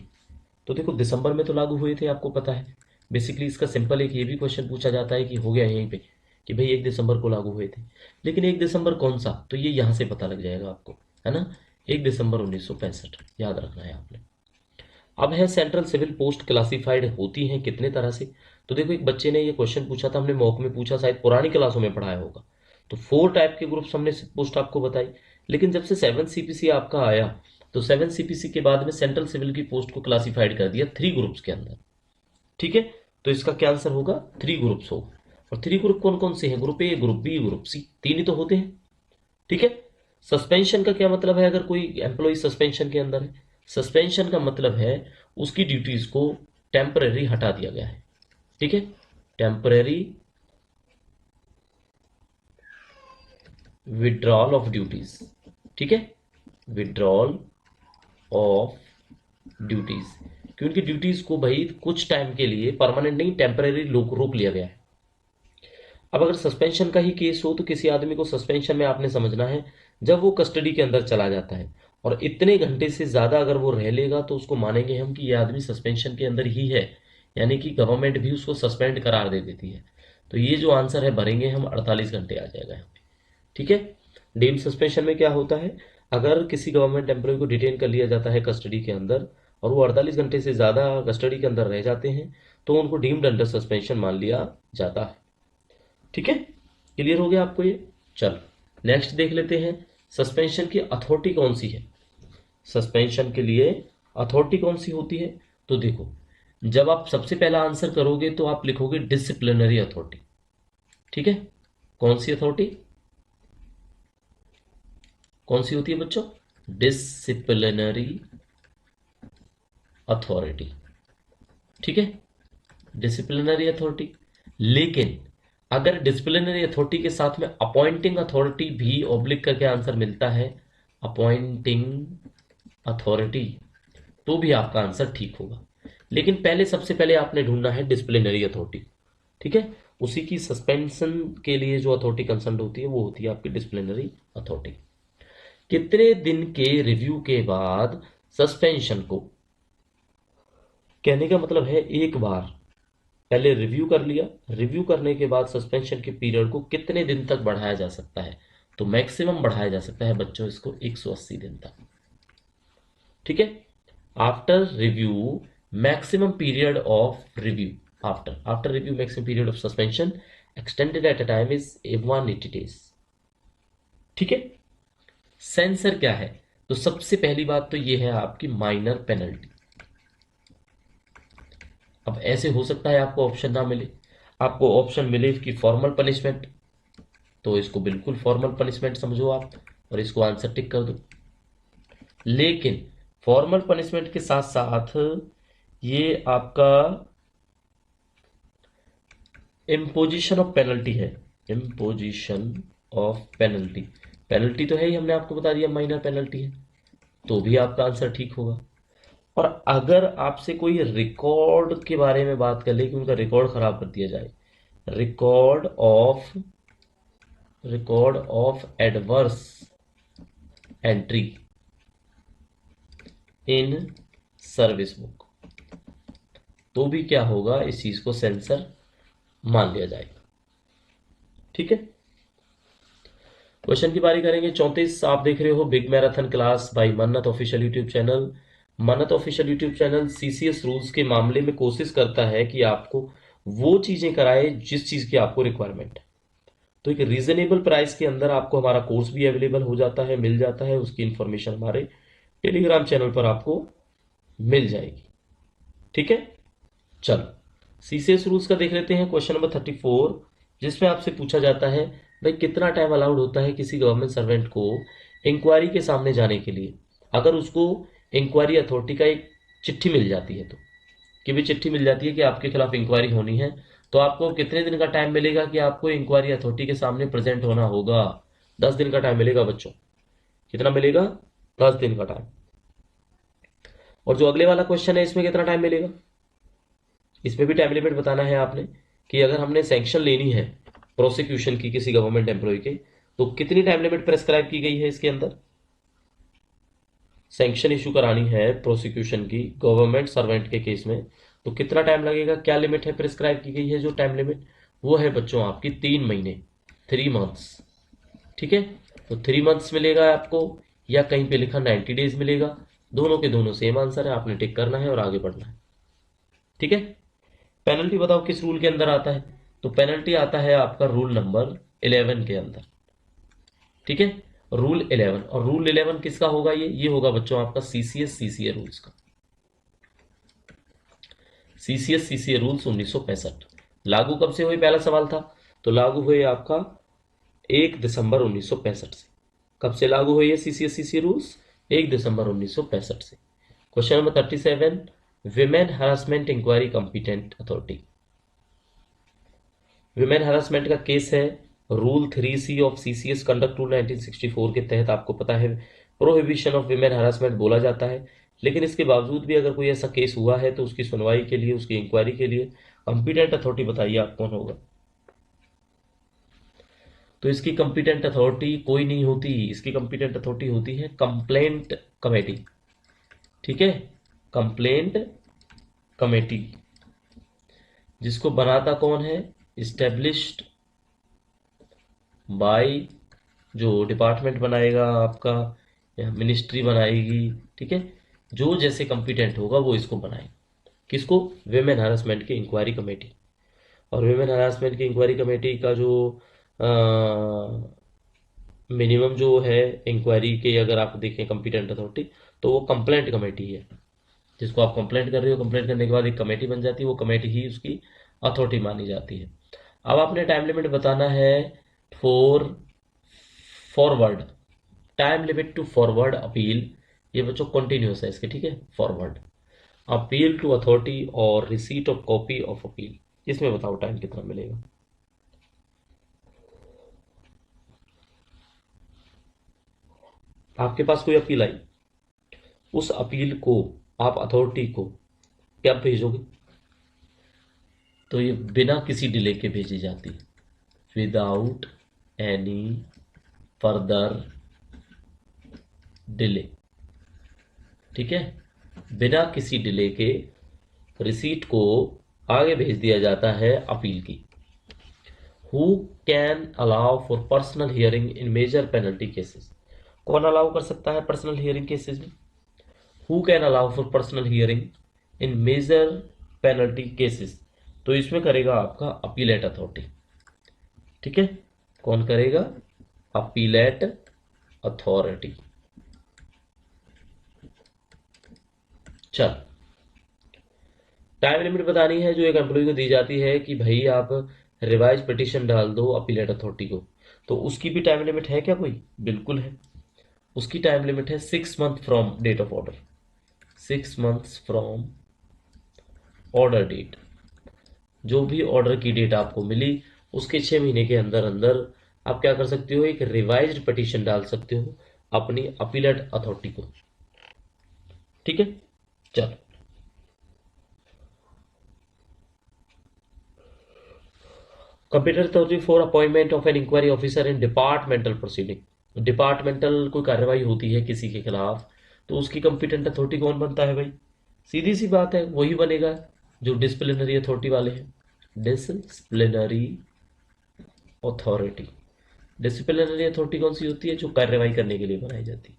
तो देखो, दिसंबर में तो लागू हुए थे, आपको पता है। बेसिकली इसका सिंपल एक ये भी क्वेश्चन पूछा जाता है कि हो गया यहीं पे कि भाई 1 दिसंबर को लागू हुए थे, लेकिन 1 दिसंबर कौन सा, तो ये यहाँ से पता लग जाएगा आपको, है ना। 1 दिसंबर 1965 याद रखना है आपने। अब है सेंट्रल सिविल पोस्ट क्लासिफाइड होती हैं कितने तरह से। तो देखो, एक बच्चे ने ये क्वेश्चन पूछा था, हमने मॉक में पूछा, शायद पुरानी क्लासों में पढ़ाया होगा। तो 4 टाइप के ग्रुप्स हमने पोस्ट आपको बताई, लेकिन जब से 7 CPC आपका आया, तो 7 CPC के बाद में सेंट्रल सिविल की पोस्ट को क्लासिफाइड कर दिया 3 ग्रुप्स के अंदर, ठीक है। तो इसका क्या आंसर होगा, 3 ग्रुप्स होगा। और 3 ग्रुप कौन कौन से हैं, group A, group B, group C, 3 ही तो होते हैं, ठीक है। सस्पेंशन का क्या मतलब है, अगर कोई एम्प्लॉय सस्पेंशन के अंदर है, सस्पेंशन का मतलब है उसकी ड्यूटीज को टेम्परेरी हटा दिया गया है, ठीक है। टेम्परेरी विड्रॉल ऑफ ड्यूटीज, ठीक है, विड्रॉल ऑफ ड्यूटीज, कि उनकी ड्यूटीज को भाई कुछ टाइम के लिए, परमानेंट नहीं, टेम्परेरी रोक लिया गया है। अब अगर सस्पेंशन का ही केस हो, तो किसी आदमी को सस्पेंशन में आपने समझना है जब वो कस्टडी के अंदर चला जाता है और इतने घंटे से ज़्यादा अगर वो रह लेगा, तो उसको मानेंगे हम कि ये आदमी सस्पेंशन के अंदर ही है, यानी कि गवर्नमेंट भी उसको सस्पेंड करार दे देती है। तो ये जो आंसर है भरेंगे हम, 48 घंटे आ जाएगा यहाँ पे, ठीक है। डीम सस्पेंशन में क्या होता है, अगर किसी गवर्नमेंट एम्प्लॉय को डिटेन कर लिया जाता है कस्टडी के अंदर और वो 48 घंटे से ज़्यादा कस्टडी के अंदर रह जाते हैं, तो उनको डीम्ड अंडर सस्पेंशन मान लिया जाता है, ठीक है। क्लियर हो गया आपको ये। चलो, नेक्स्ट देख लेते हैं, सस्पेंशन की अथॉरिटी कौन सी है। सस्पेंशन के लिए अथॉरिटी कौन सी होती है, तो देखो, जब आप सबसे पहला आंसर करोगे तो आप लिखोगे डिसिप्लिनरी अथॉरिटी, ठीक है। कौन सी अथॉरिटी, कौन सी होती है बच्चों, डिसिप्लिनरी अथॉरिटी, ठीक है, डिसिप्लिनरी अथॉरिटी। लेकिन अगर डिसिप्लिनरी अथॉरिटी के साथ में अपॉइंटिंग अथॉरिटी भी ऑब्लिक करके आंसर मिलता है, अपॉइंटिंग अथॉरिटी, तो भी आपका आंसर ठीक होगा। लेकिन पहले, सबसे पहले आपने ढूंढना है डिसिप्लिनरी अथॉरिटी, ठीक है। उसी की सस्पेंशन के लिए जो अथॉरिटी कंसर्न होती है वो होती है आपकी डिसिप्लिनरी अथॉरिटी। कितने दिन के रिव्यू के बाद सस्पेंशन को, कहने का मतलब है एक बार पहले रिव्यू कर लिया, रिव्यू करने के बाद सस्पेंशन के पीरियड को कितने दिन तक बढ़ाया जा सकता है, तो मैक्सिमम बढ़ाया जा सकता है बच्चों इसको 180 दिन तक, ठीक है। After review maximum period of review, after review maximum period of suspension extended at a time is 180 days, ठीक है। सेंसर क्या है, तो सबसे पहली बात तो ये है आपकी माइनर पेनल्टी। अब ऐसे हो सकता है आपको ऑप्शन ना मिले, आपको ऑप्शन मिले कि फॉर्मल पनिशमेंट, तो इसको बिल्कुल फॉर्मल पनिशमेंट समझो आप और इसको आंसर टिक कर दो। लेकिन फॉर्मल पनिशमेंट के साथ साथ ये आपका इम्पोजिशन ऑफ पेनल्टी है, इम्पोजिशन ऑफ पेनल्टी, पेनल्टी तो है ही, हमने आपको बता दिया माइनर पेनल्टी है, तो भी आपका आंसर ठीक होगा। और अगर आपसे कोई रिकॉर्ड के बारे में बात कर ले कि उनका रिकॉर्ड खराब कर दिया जाए, record of adverse entry in service book, तो भी क्या होगा, इस चीज को सेंसर मान लिया जाएगा। ठीक है, क्वेश्चन की बारी करेंगे 34। आप देख रहे हो बिग मैराथन क्लास बाय मन्नत ऑफिशियल यूट्यूब चैनल। मन्नत official YouTube channel CCS rules के मामले में कोशिश करता है कि आपको वो चीजें कराए जिस चीज की आपको रिक्वायरमेंट है। तो एक रीजनेबल प्राइस के अंदर आपको हमारा कोर्स भी अवेलेबल हो जाता है, मिल जाता है, उसकी इंफॉर्मेशन हमारे टेलीग्राम चैनल पर आपको मिल जाएगी। ठीक है, चलो सीसीएस रूल्स का देख लेते हैं। क्वेश्चन नंबर 34, जिसमें आपसे पूछा जाता है भाई कितना टाइम अलाउड होता है किसी गवर्नमेंट सर्वेंट को इंक्वायरी के सामने जाने के लिए, अगर उसको इंक्वायरी अथॉरिटी का एक चिट्ठी मिल जाती है, तो कि भी चिट्ठी मिल जाती है कि आपके खिलाफ इंक्वायरी होनी है, तो आपको कितने दिन का टाइम मिलेगा कि आपको इंक्वायरी अथॉरिटी के सामने प्रेजेंट होना होगा? 10 दिन का टाइम मिलेगा बच्चों। कितना मिलेगा? 10 दिन का टाइम। और जो अगले वाला क्वेश्चन है इसमें कितना टाइम मिलेगा, इसमें भी टाइम लिमिट बताना है आपने कि अगर हमने सैंक्शन लेनी है प्रोसिक्यूशन की किसी गवर्नमेंट एम्प्लॉय के, तो कितनी टाइम लिमिट प्रेस्क्राइब की गई है इसके अंदर? सैंक्शन इशू करानी है प्रोसिक्यूशन की गवर्नमेंट सर्वेंट के केस में, तो कितना टाइम लगेगा, क्या लिमिट है प्रेस्क्राइब की गई है? जो टाइम लिमिट वो है बच्चों आपकी 3 महीने, 3 मंथ्स। ठीक है, तो 3 मंथ्स मिलेगा आपको, या कहीं पे लिखा 90 डेज मिलेगा, दोनों के दोनों सेम आंसर है, आपने टिक करना है और आगे बढ़ना है। ठीक है, पेनल्टी बताओ किस रूल के अंदर आता है? तो पेनल्टी आता है आपका रूल नंबर 11 के अंदर। ठीक है, रूल 11, और रूल 11 किसका होगा? ये होगा बच्चों आपका सीसीएस सीसीए रूल्स का। सीसीएस सीसीए रूल्स 1965 लागू कब से हुए, पहला सवाल था। तो लागू हुए आपका 1 दिसंबर 1965 से। कब से लागू हुए ये सीसीएस सीसीए रूल्स? 1 दिसंबर 1965 से। Question number 37, women harassment inquiry competent authority. Women harassment का केस है rule 3C of CCS conduct rule 1964 के तहत। आपको पता है प्रोहिबिशन ऑफ विमेन हरासमेंट बोला जाता है, लेकिन इसके बावजूद भी अगर कोई ऐसा केस हुआ है तो उसकी सुनवाई के लिए, उसकी इंक्वायरी के लिए कंपिटेंट अथॉरिटी बताइए आप कौन होगा? तो इसकी कंपिटेंट अथॉरिटी कोई नहीं होती, इसकी कंपिटेंट अथॉरिटी होती है कंप्लेंट कमेटी। ठीक है, कंप्लेंट कमेटी, जिसको बनाता कौन है? इस्टेब्लिश्ड बाय, जो डिपार्टमेंट बनाएगा आपका या मिनिस्ट्री बनाएगी। ठीक है, जो जैसे कंपिटेंट होगा वो इसको बनाए। किसको? विमेन हरासमेंट की इंक्वायरी कमेटी। और विमेन हरासमेंट की इंक्वायरी कमेटी का जो मिनिमम जो है इंक्वायरी के, अगर आप देखें कंपिटेंट अथॉरिटी, तो वो कंप्लेंट कमेटी है। जिसको आप कंप्लेंट कर रहे हो, कंप्लेंट करने के बाद एक कमेटी बन जाती है, वो कमेटी ही उसकी अथॉरिटी मानी जाती है। अब आपने टाइम लिमिट बताना है for forward, time limit to forward appeal, ये बच्चों कंटिन्यूस है इसके। ठीक है, फॉरवर्ड अपील टू अथॉरिटी और receipt of copy of appeal, इसमें बताओ टाइम कितना मिलेगा? आपके पास कोई अपील आई, उस अपील को आप अथॉरिटी को क्या भेजोगे? तो ये बिना किसी डिले के भेजी जाती है, विदाउट एनी फर्दर डिले। ठीक है, बिना किसी डिले के रिसीट को आगे भेज दिया जाता है अपील की। Who can allow for personal hearing in major penalty cases, कौन अलाउ कर सकता है पर्सनल हियरिंग केसेस में? Who can allow for personal hearing in major penalty cases, तो इसमें करेगा आपका अपीलेट अथॉरिटी। ठीक है, कौन करेगा? Appellate authority. चल, टाइम लिमिट बतानी है जो एक एम्प्लॉय को दी जाती है कि भाई आप रिवाइज पिटीशन डाल दो अपीलेट अथॉरिटी को, तो उसकी भी टाइम लिमिट है क्या कोई? बिल्कुल है, उसकी टाइम लिमिट है 6 month from date of order, 6 months from order date. जो भी ऑर्डर की डेट आपको मिली उसके 6 महीने के अंदर अंदर आप क्या कर सकते हो, एक रिवाइज्ड पिटीशन डाल सकते हो अपनी अपीलेट अथॉरिटी को। ठीक है, चलो computer authority for appointment of an inquiry officer in departmental proceeding. Departmental कोई कार्रवाई होती है किसी के खिलाफ तो उसकी कंपिटेंट अथॉरिटी कौन बनता है भाई? सीधी सी बात है, वही बनेगा जो डिसिप्लिनरी अथॉरिटी वाले हैं। डिसिप्लिनरी अथॉरिटी, डिसिप्लिनरी अथॉरिटी कौन सी होती है? जो कार्रवाई करने के लिए बनाई जाती है।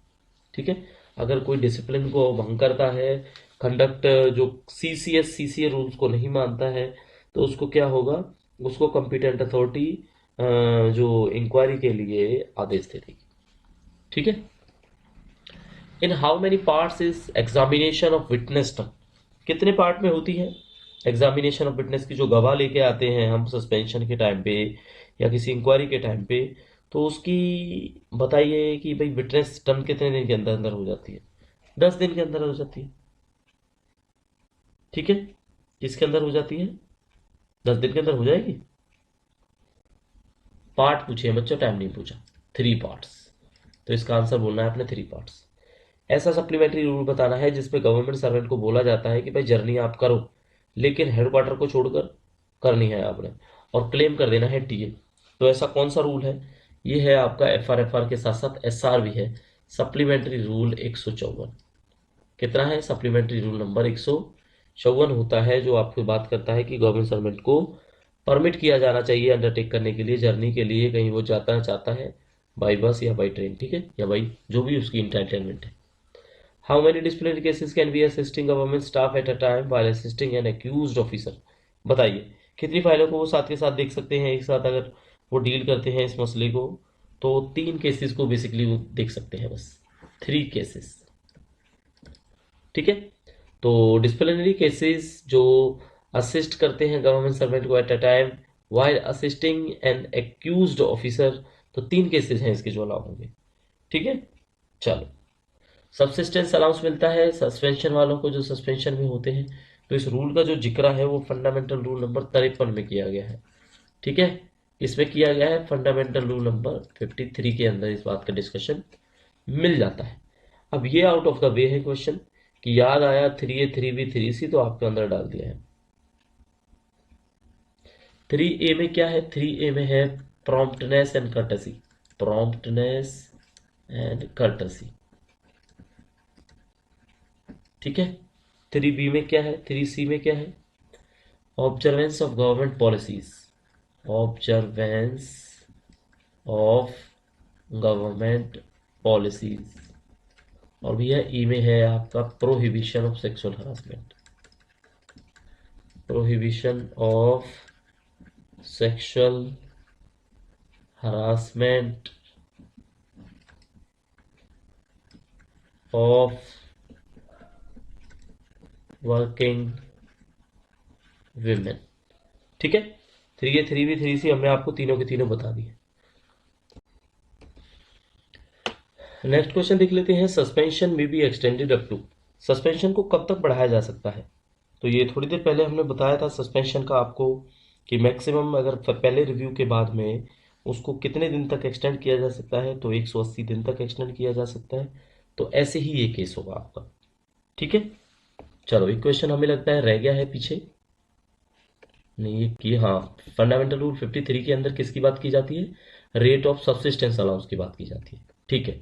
ठीक है, अगर कोई डिसिप्लिन को भंग करता है, कंडक्ट जो सीसीए रूल्स को नहीं मानता है, तो उसको क्या होगा, उसको कॉम्पिटेंट अथॉरिटी जो इंक्वायरी के लिए आदेश दे देगी। ठीक है, इन how many parts is examination of witness done? कितने पार्ट में होती है एग्जामिनेशन ऑफ विटनेस की? जो गवाह लेके आते हैं हम सस्पेंशन के टाइम पे या किसी इंक्वायरी के टाइम पे, तो उसकी बताइए कि भाई विटनेस डन कितने दिन के अंदर अंदर हो जाती है? 10 दिन के अंदर हो जाती है। ठीक है, किसके अंदर हो जाती है? 10 दिन के अंदर हो जाएगी। पार्ट पूछे बच्चों, टाइम नहीं पूछा। 3 पार्ट्स, तो इसका आंसर बोलना है अपने 3 पार्ट्स। ऐसा सप्लीमेंट्री रूल बताना है जिसमें गवर्नमेंट सर्वेंट को बोला जाता है कि भाई जर्नी आप करो, लेकिन हेडक्वार्टर को छोड़कर करनी है आपने, और क्लेम कर देना है टीए। तो ऐसा कौन सा रूल है? ये है आपका एफआर के साथ साथ एसआर भी है, सप्लीमेंट्री रूल 154। कितना है? सप्लीमेंट्री रूल नंबर 154 होता है, जो आपको बात करता है कि गवर्नमेंट सर्वेंट को परमिट किया जाना चाहिए अंडरटेक करने के लिए, जर्नी के लिए कहीं वो जाता चाहता है बाई बस या बाई ट्रेन। ठीक है, या बाई जो भी उसकी इंटरटेनमेंट है। How many disciplinary cases can be assisting government staff at a time while assisting N accused officer? बताइए कितनी फाइलों को वो साथ के साथ देख सकते हैं एक साथ, अगर वो डील करते हैं इस मसले को? तो 3 केसेस को बेसिकली वो देख सकते हैं, बस 3 केसेस। ठीक है, तो डिसिप्लिनरी केसेस जो असिस्ट करते हैं गवर्नमेंट सर्वेंट को at a time while assisting N accused officer, तो 3 केसेस हैं इसके जो अलाउ होंगे। ठीक है, चलो सबसिस्टेंस अलाउंस मिलता है सस्पेंशन वालों को जो सस्पेंशन में होते हैं। तो इस रूल का जो जिक्र है वो फंडामेंटल रूल नंबर 53 में किया गया है। ठीक है, इसमें किया गया है फंडामेंटल रूल नंबर 53 के अंदर इस बात का डिस्कशन मिल जाता है। अब ये आउट ऑफ द वे है क्वेश्चन कि याद आया 3A 3B 3C, तो आपके अंदर डाल दिया है। 3A में क्या है? 3A में है promptness and courtesy. Promptness and courtesy. ठीक है, 3B में क्या है? 3C में क्या है? Observance of government policies. Observance of government policies. और भैया ई में है आपका prohibition of sexual harassment. Prohibition of sexual harassment of working women. ठीक है, 3A 3B 3C हमने आपको तीनों के तीनों बता दिए। नेक्स्ट क्वेश्चन देख लेते हैं, सस्पेंशन में be extended up to. Suspension को कब तक बढ़ाया जा सकता है? तो ये थोड़ी देर पहले हमने बताया था सस्पेंशन का आपको कि मैक्सिमम अगर पहले रिव्यू के बाद में उसको कितने दिन तक एक्सटेंड किया जा सकता है, तो 180 दिन तक एक्सटेंड किया जा सकता है। तो ऐसे ही ये केस होगा आपका। ठीक है, चलो एक क्वेश्चन हमें लगता है रह गया है पीछे। नहीं, ये की हाँ, फंडामेंटल रूल 53 के अंदर किसकी बात की जाती है? रेट ऑफ सब्सिस्टेंस अलाउंस की बात की जाती है। ठीक है,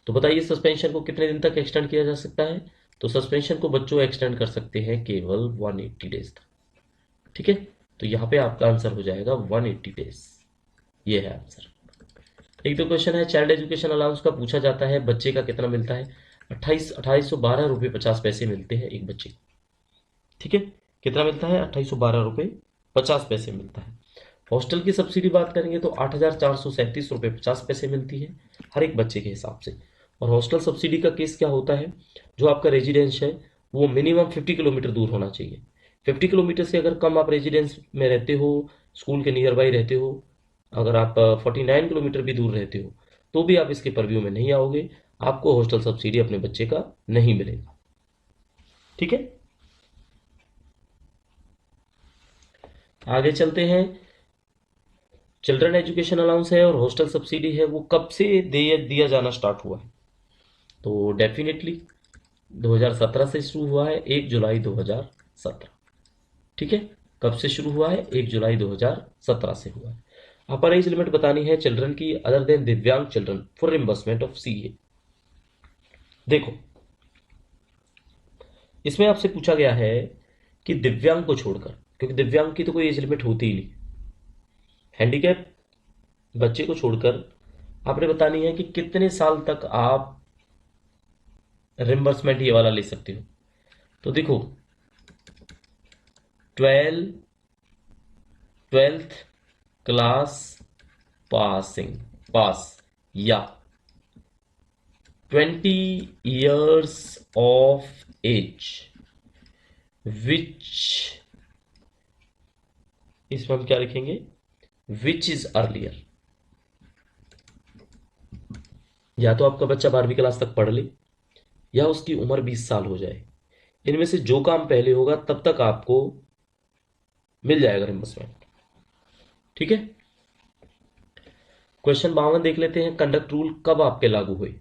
तो बताइए सस्पेंशन को कितने दिन तक एक्सटेंड किया जा सकता है? तो सस्पेंशन को बच्चों एक्सटेंड कर सकते हैं केवल 180 डेज तक। ठीक है, तो यहाँ पे आपका आंसर हो जाएगा 180 डेज। ये है आंसर। एक तो क्वेश्चन है चाइल्ड एजुकेशन अलाउंस का पूछा जाता है, बच्चे का कितना मिलता है? 2812 रुपये 50 पैसे मिलते हैं एक बच्चे को। ठीक है, कितना मिलता है? 2812 रुपये 50 पैसे मिलता है। हॉस्टल की सब्सिडी बात करेंगे तो 8437 रुपये 50 पैसे मिलती है हर एक बच्चे के हिसाब से। और हॉस्टल सब्सिडी का केस क्या होता है? जो आपका रेजिडेंस है वो मिनिमम 50 किलोमीटर दूर होना चाहिए। 50 किलोमीटर से अगर कम आप रेजिडेंस में रहते हो, स्कूल के नियर बाई रहते हो, अगर आप 49 किलोमीटर भी दूर रहते हो, तो भी आप इसके परव्यू में नहीं आओगे, आपको हॉस्टल सब्सिडी अपने बच्चे का नहीं मिलेगा। ठीक है, आगे चलते हैं। चिल्ड्रन एजुकेशन अलाउंस है और हॉस्टल सब्सिडी है, वो कब से दिया जाना स्टार्ट हुआ है? तो डेफिनेटली 2017 से शुरू हुआ है, 1 जुलाई 2017। ठीक है, कब से शुरू हुआ है? 1 जुलाई 2017 से हुआ है। अपर एज लिमिट बतानी है चिल्ड्रन की अदर देन दिव्यांग children for reimbursement of CA. देखो, इसमें आपसे पूछा गया है कि दिव्यांग को छोड़कर, क्योंकि दिव्यांग की तो कोई एज लिमिट होती ही नहीं, हैंडीकैप बच्चे को छोड़कर आपने बतानी है कि कितने साल तक आप रिम्बर्समेंट ये वाला ले सकते हो। तो देखो, 12th क्लास पास या 20 years of age, विच, इसमें हम क्या लिखेंगे? Which is earlier. या तो आपका बच्चा 12वीं क्लास तक पढ़ ले या उसकी उम्र 20 साल हो जाए, इनमें से जो काम पहले होगा तब तक आपको मिल जाएगा रिम्बर्समेंट। ठीक है, क्वेश्चन 52 देख लेते हैं। कंडक्ट रूल कब आपके लागू हुए?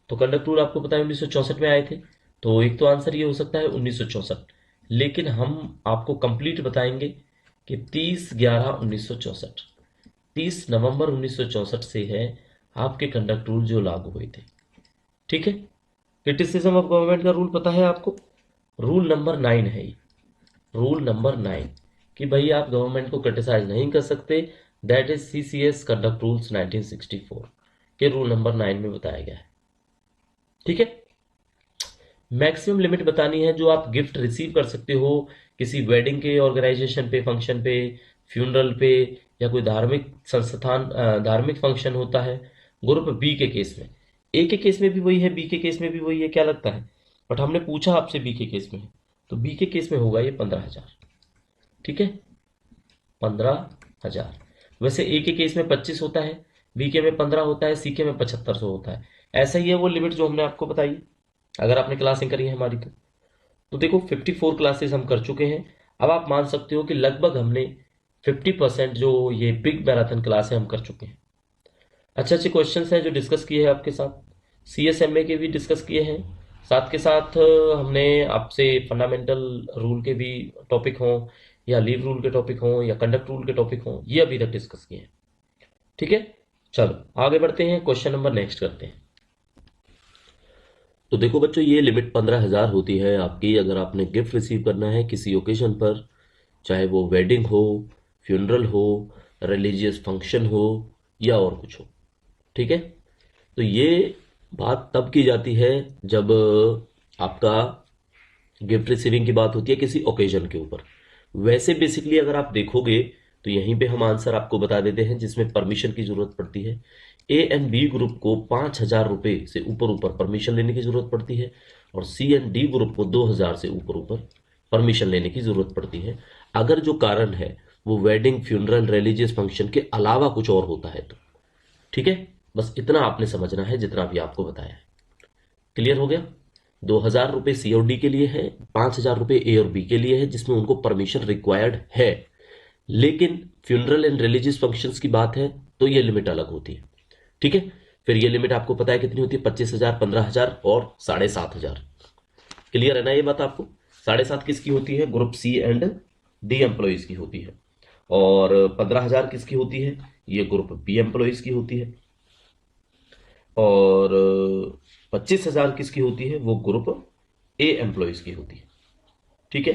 तो कंडक्ट रूल आपको पता है 1964 में आए थे, तो एक तो आंसर ये हो सकता है 1964, लेकिन हम आपको कंप्लीट बताएंगे कि 30/11/1964, 30 नवंबर 1964 से है आपके कंडक्ट रूल जो लागू हुए थे। ठीक है, क्रिटिसिज्म ऑफ गवर्नमेंट का रूल पता है आपको? रूल नंबर 9 है ये, रूल नंबर 9, कि भाई आप गवर्नमेंट को क्रिटिसाइज नहीं कर सकते। That is CCS conduct rules 1964 के रूल नंबर 9 में बताया गया है। ठीक है, मैक्सिमम लिमिट बतानी है जो आप गिफ्ट रिसीव कर सकते हो किसी वेडिंग के ऑर्गेनाइजेशन पे, फंक्शन पे, फ्यूनरल पे, या कोई धार्मिक संस्थान, धार्मिक फंक्शन होता है। ग्रुप बी के केस में, ए के केस में भी वही है, बी के केस में भी वही है, क्या लगता है? बट हमने पूछा आपसे बी के केस में है, तो बी के केस में होगा ये 15,000। ठीक है, 15,000। वैसे ए के केस में 25 होता है, बी के में 15 होता है, सी के में 7500 होता है। ऐसा ही है वो लिमिट जो हमने आपको बताई, अगर आपने क्लासें करी है हमारी तो देखो 54 क्लासेस हम कर चुके हैं। अब आप मान सकते हो कि लगभग हमने 50% जो ये बिग मैराथन क्लास है हम कर चुके हैं। अच्छे अच्छे क्वेश्चन हैं जो डिस्कस किए हैं आपके साथ, सीएसएमए के भी डिस्कस किए हैं, साथ के साथ हमने आपसे फंडामेंटल रूल के भी टॉपिक हों, या लीव रूल के टॉपिक हों, या कंडक्ट रूल के टॉपिक हों, ये अभी तक डिस्कस किए हैं। ठीक है, चलो आगे बढ़ते हैं, क्वेश्चन नंबर नेक्स्ट करते हैं। तो देखो बच्चों, ये लिमिट 15,000 होती है आपकी अगर आपने गिफ्ट रिसीव करना है किसी ओकेजन पर, चाहे वो वेडिंग हो, फ्यूनरल हो, रिलीजियस फंक्शन हो, या और कुछ हो। ठीक है, तो ये बात तब की जाती है जब आपका गिफ्ट रिसीविंग की बात होती है किसी ओकेजन के ऊपर। वैसे बेसिकली अगर आप देखोगे तो यहीं पे हम आंसर आपको बता देते हैं जिसमें परमिशन की जरूरत पड़ती है। ए एंड बी ग्रुप को 5,000 रुपए से ऊपर ऊपर परमिशन लेने की जरूरत पड़ती है, और सी एंड डी ग्रुप को 2,000 से ऊपर ऊपर परमिशन लेने की जरूरत पड़ती है, अगर जो कारण है वो वेडिंग, फ्यूनरल, रिलीजियस फंक्शन के अलावा कुछ और होता है तो। ठीक है, बस इतना आपने समझना है जितना अभी आपको बताया है। क्लियर हो गया? 2,000 रुपए सी और डी के लिए है, 5,000 रुपए ए और बी के लिए है जिसमें उनको परमिशन रिक्वायर्ड है, लेकिन फ्यूनरल एंड रिलीजियस फंक्शंस की बात है तो ये लिमिट अलग होती है। ठीक है, फिर ये लिमिट आपको पता है कितनी होती है? 25,000, 15,000 और 7,500। क्लियर है ना ये बात आपको? 7,500 किसकी होती है? Group C and D employees की होती है, और 15,000 किसकी होती है? ये ग्रुप बी एम्प्लॉइज की होती है, और 25,000 किसकी होती है? वो ग्रुप ए एम्प्लॉइज की होती है। ठीक है,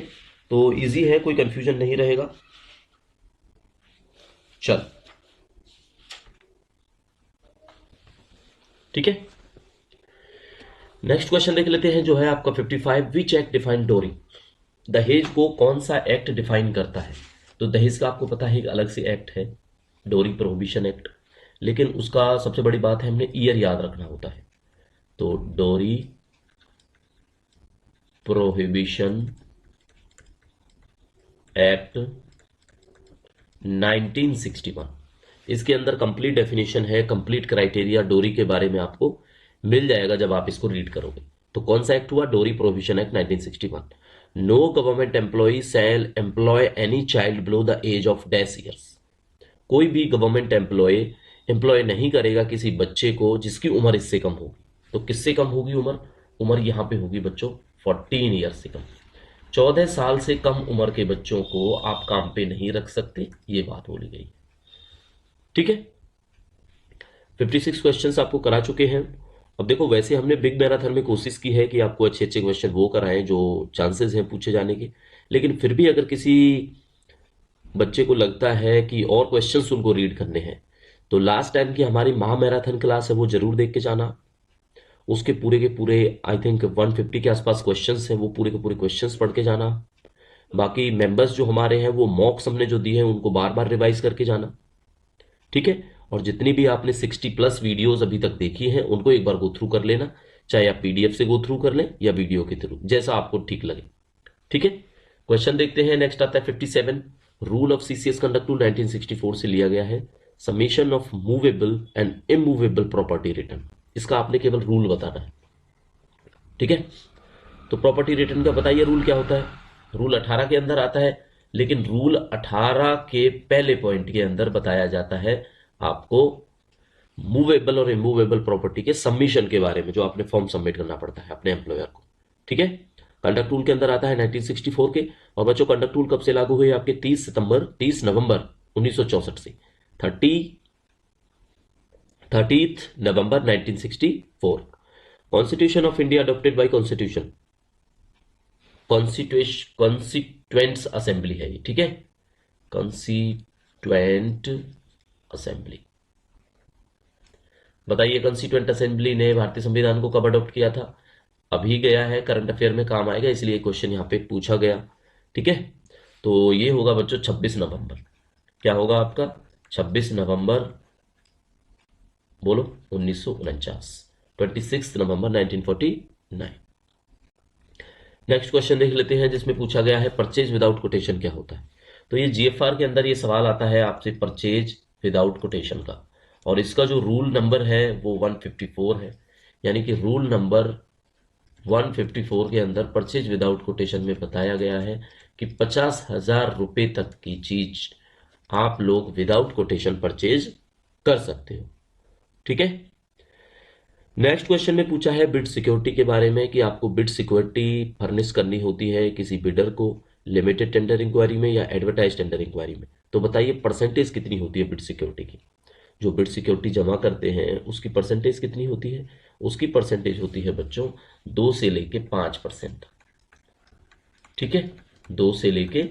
तो इजी है, कोई कंफ्यूजन नहीं रहेगा। चल, ठीक है, नेक्स्ट क्वेश्चन देख लेते हैं जो है आपका 55। विच एक्ट डिफाइन डोरी? दहेज को कौन सा एक्ट डिफाइन करता है? तो दहेज का आपको पता है एक अलग से एक्ट है, डोरी प्रोहिबिशन एक्ट, लेकिन उसका सबसे बड़ी बात है हमने ईयर याद रखना होता है। तो डोरी प्रोहिबिशन एक्ट 1961, इसके अंदर कंप्लीट डेफिनेशन है, कंप्लीट क्राइटेरिया डोरी के बारे में आपको मिल जाएगा जब आप इसको रीड करोगे। तो कौन सा एक्ट हुआ? Dowry prohibition act 1961। No government employ shall employ any child below the age of dash years. कोई भी गवर्नमेंट एम्प्लॉय नहीं करेगा किसी बच्चे को जिसकी उम्र इससे कम होगी। तो किससे कम होगी उम्र? उम्र यहां पे होगी बच्चों 14 ईयर से कम। 14 साल से कम उम्र के बच्चों को आप काम पे नहीं रख सकते, ये बात बोली गई। ठीक है, 56 क्वेश्चंस आपको करा चुके हैं। अब देखो, वैसे हमने बिग मैराथन में कोशिश की है कि आपको अच्छे अच्छे क्वेश्चन वो कराएं जो चांसेस हैं पूछे जाने के, लेकिन फिर भी अगर किसी बच्चे को लगता है कि और क्वेश्चंस उनको रीड करने हैं, तो लास्ट टाइम की हमारी महा मैराथन क्लास है वो जरूर देख के जाना। उसके पूरे के पूरे आई थिंक 150 के आसपास क्वेश्चंस हैं, वो पूरे के पूरे क्वेश्चंस पढ़ के जाना। बाकी मेंबर्स जो हमारे हैं वो मॉक्स हमने जो दिए हैं उनको बार बार रिवाइज करके जाना। ठीक है, और जितनी भी आपने 60+ वीडियोस अभी तक देखी हैं उनको एक बार गो थ्रू कर लेना, चाहे आप पीडीएफ से गो थ्रू कर लें या वीडियो के थ्रू, जैसा आपको ठीक लगे। ठीक है, क्वेश्चन देखते हैं। नेक्स्ट आता है 57। Rule of CCS conduct to 1964 से लिया गया है। Summation of movable and immovable property return, इसका आपने केवल रूल बताना है। ठीक है, तो प्रॉपर्टी रिटर्न का बताइए रूल क्या होता है। रूल 18 के अंदर आता है, लेकिन रूल 18 के पहले पॉइंट के अंदर बताया जाता है आपको मूवेबल और इमूवेबल प्रॉपर्टी के सबमिशन के बारे में, जो आपने फॉर्म सबमिट करना पड़ता है अपने एम्प्लॉयर को। ठीक है, कंडक्ट रूल के अंदर आता है 1964 के। और बच्चों, कंडक्ट रूल कब से लागू हुए? आपके 30 नवंबर 1964 से 30 नवंबर 1964। Constitution of India adopted by constitution constituents assembly है ये। ठीक है, कॉन्स्टिट्यूएंट असेंबली। बताइए, कॉन्स्टिट्यूएंट असेंबली ने भारतीय संविधान को कब अडॉप्ट किया था? अभी गया है, करंट अफेयर में काम आएगा, इसलिए क्वेश्चन यहाँ पे पूछा गया। ठीक है, तो ये होगा बच्चों 26 नवंबर। क्या होगा आपका? 26 नवंबर, बोलो, 1949। 26 नवंबर 1949। नेक्स्ट क्वेश्चन देख लेते हैं, जिसमें पूछा गया है परचेज विदाउट कोटेशन क्या होता है। तो ये जीएफआर के अंदर ये सवाल आता है आपसे परचेज विदाउट कोटेशन का, और इसका जो रूल नंबर है वो 154 है। यानी कि रूल नंबर 154 के अंदर परचेज विदाउट कोटेशन में बताया गया है कि 50,000 रुपए तक की चीज आप लोग विदाउट कोटेशन परचेज कर सकते हो। ठीक है, नेक्स्ट क्वेश्चन में पूछा है बिड सिक्योरिटी के बारे में, कि आपको बिड सिक्योरिटी फर्निश करनी होती है किसी बिडर को लिमिटेड टेंडर इंक्वायरी में या एडवर्टाइज टेंडर इंक्वायरी में। तो बताइए परसेंटेज कितनी होती है बिड सिक्योरिटी की? जो बिड सिक्योरिटी जमा करते हैं उसकी परसेंटेज कितनी होती है? उसकी परसेंटेज होती है बच्चों 2 से लेके 5%। ठीक है, 2 से लेके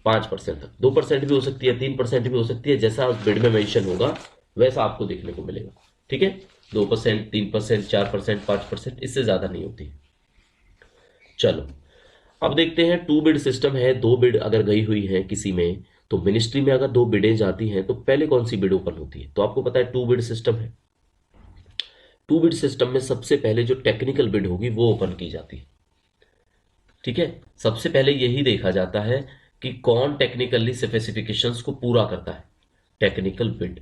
5% तक। 2% भी हो सकती है, 3% भी हो सकती है, जैसा उस बिड में मेंशन होगा वैसा आपको देखने को मिलेगा। ठीक है, 2%, 3%, 4%, 5%, इससे ज्यादा नहीं होती। चलो, अब देखते हैं टू बिड सिस्टम है। 2 बिड अगर गई हुई है किसी में, तो मिनिस्ट्री में अगर 2 बिडें जाती हैं तो पहले कौन सी बिड ओपन होती है? तो आपको पता है टू बिड सिस्टम है। टू बिड सिस्टम में सबसे पहले जो टेक्निकल बिड होगी वो ओपन की जाती है। ठीक है, सबसे पहले यही देखा जाता है कि कौन टेक्निकली स्पेसिफिकेशंस को पूरा करता है, टेक्निकल बिड।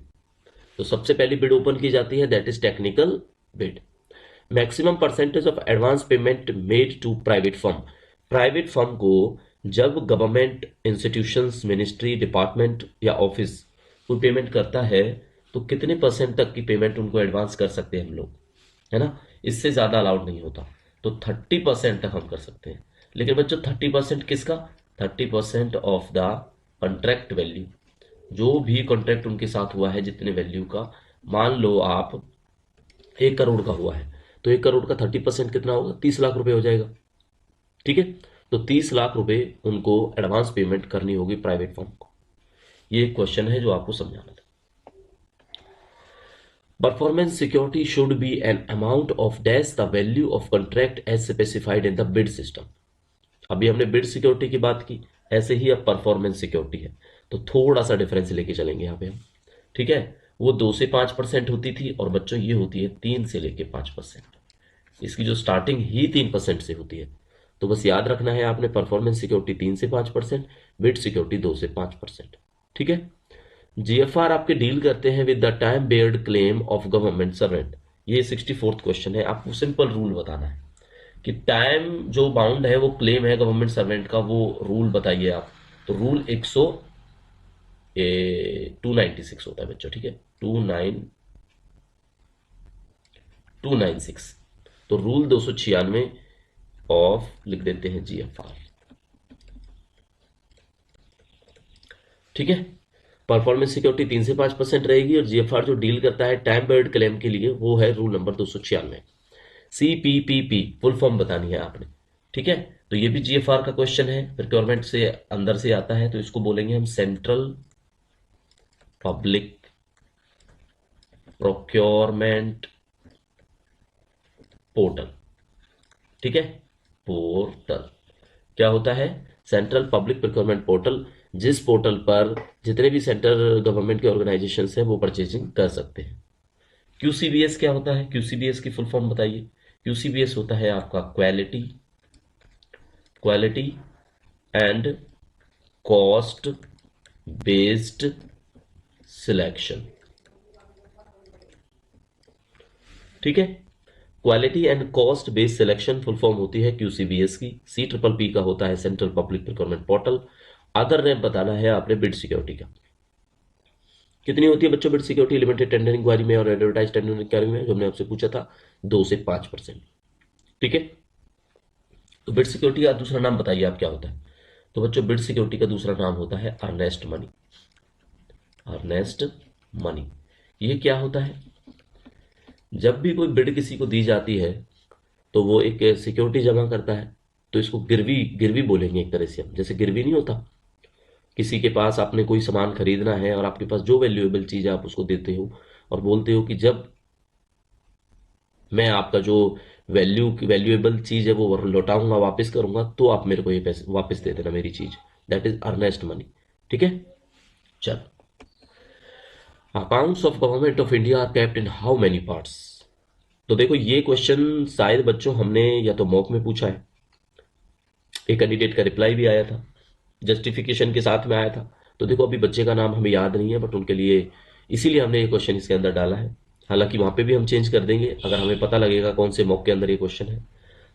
तो सबसे पहली बिड ओपन की जाती है, that is technical bid. Maximum percentage of advance payment made to private firm. Private firm को जब गवर्नमेंट इंस्टीट्यूशंस, मिनिस्ट्री, डिपार्टमेंट या ऑफिस कोई पेमेंट करता है तो कितने परसेंट तक की पेमेंट उनको एडवांस कर सकते हैं हम लोग, है ना? इससे ज्यादा अलाउड नहीं होता। तो 30% तक हम कर सकते हैं। लेकिन बच्चों 30% किसका? 30% ऑफ द कॉन्ट्रैक्ट वैल्यू। जो भी कॉन्ट्रैक्ट उनके साथ हुआ है जितने वैल्यू का, मान लो आप 1 करोड़ का हुआ है, तो 1 करोड़ का 30% कितना होगा? 30 लाख रुपए हो जाएगा। ठीक है, तो 30 लाख रुपए उनको एडवांस पेमेंट करनी होगी प्राइवेट फर्म को। ये क्वेश्चन है जो आपको समझाना था। Performance security should be an amount of dash the value of contract as specified in the bid system. अभी हमने बिड सिक्योरिटी की बात की, ऐसे ही अब परफॉर्मेंस सिक्योरिटी है, तो थोड़ा सा डिफरेंस लेके चलेंगे यहाँ पे हम। ठीक है, वो 2 से 5% होती थी, और बच्चों ये होती है 3 से लेके 5%। इसकी जो स्टार्टिंग ही 3% से होती है। तो बस याद रखना है आपने, परफॉर्मेंस सिक्योरिटी 3 से 5%, बिड सिक्योरिटी 2 से 5%। ठीक है, जीएफआर आपके डील करते हैं with the time Baird claim of government servant. ये 64th क्वेश्चन है, आपको सिंपल रूल बताना है कि टाइम जो बाउंड है वो क्लेम है गवर्नमेंट सर्वेंट का, वो रूल बताइए आप। तो रूल 296 होता है बच्चों, ठीक है, 296। तो रूल 296 ऑफ लिख देते हैं GFR, ठीक है। परफॉर्मेंस सिक्योरिटी 3 से 5% रहेगी, और GFR जो डील करता है टाइम बाउंड क्लेम के लिए वो है rule number 296। CPPP full form बतानी है आपने, ठीक है। तो ये भी GFR का क्वेश्चन है, प्रिक्योरमेंट से अंदर से आता है, तो इसको बोलेंगे हम सेंट्रल पब्लिक प्रोक्योरमेंट पोर्टल, ठीक है। पोर्टल क्या होता है? सेंट्रल पब्लिक प्रोक्योरमेंट पोर्टल, जिस पोर्टल पर जितने भी सेंट्रल गवर्नमेंट के ऑर्गेनाइजेशन हैं वो परचेजिंग कर सकते हैं। QCBS क्या होता है? QCBS की फुल फॉर्म बताइए। QCBS होता है आपका quality and cost based selection, ठीक है। Quality and cost based selection full form होती है QCBS की। CPPP का होता है central public procurement portal. Other rank बताना है आपने बिड सिक्योरिटी का। कितनी होती है बच्चों bid security limited tender inquiry में और एडवर्टाइज टेंडर इंक्वायरी में, जो हमने आपसे पूछा था, 2 से 5%, ठीक है। तो बिड सिक्योरिटी का दूसरा नाम बताइए आप क्या होता है? तो बच्चों बिड सिक्योरिटी का दूसरा नाम होता है अर्नेस्ट मनी। अर्नेस्ट मनी ये क्या होता है? जब भी कोई बिड किसी को दी जाती है तो वो एक सिक्योरिटी जमा करता है, तो इसको गिरवी गिरवी बोलेंगे एक तरह से हम। जैसे गिरवी नहीं होता, किसी के पास आपने कोई सामान खरीदना है और आपके पास जो वैल्यूएबल चीज है आप उसको देते हो और बोलते हो कि जब मैं आपका जो वैल्यूएबल चीज है वो लौटाऊंगा, वापस करूंगा, तो आप मेरे को ये पैसे वापस दे देना मेरी चीज। दैट इज अर्नेस्ट मनी, ठीक है। चल, accounts of government of India are kept in how many parts? तो देखो ये क्वेश्चन शायद बच्चों हमने या तो मॉक में पूछा है, एक कैंडिडेट का रिप्लाई भी आया था, जस्टिफिकेशन के साथ में आया था। तो देखो अभी बच्चे का नाम हमें याद नहीं है, बट उनके लिए इसीलिए हमने ये क्वेश्चन इसके अंदर डाला है। हालांकि वहां पे भी हम चेंज कर देंगे अगर हमें पता लगेगा कौन से मॉक के अंदर ये क्वेश्चन है।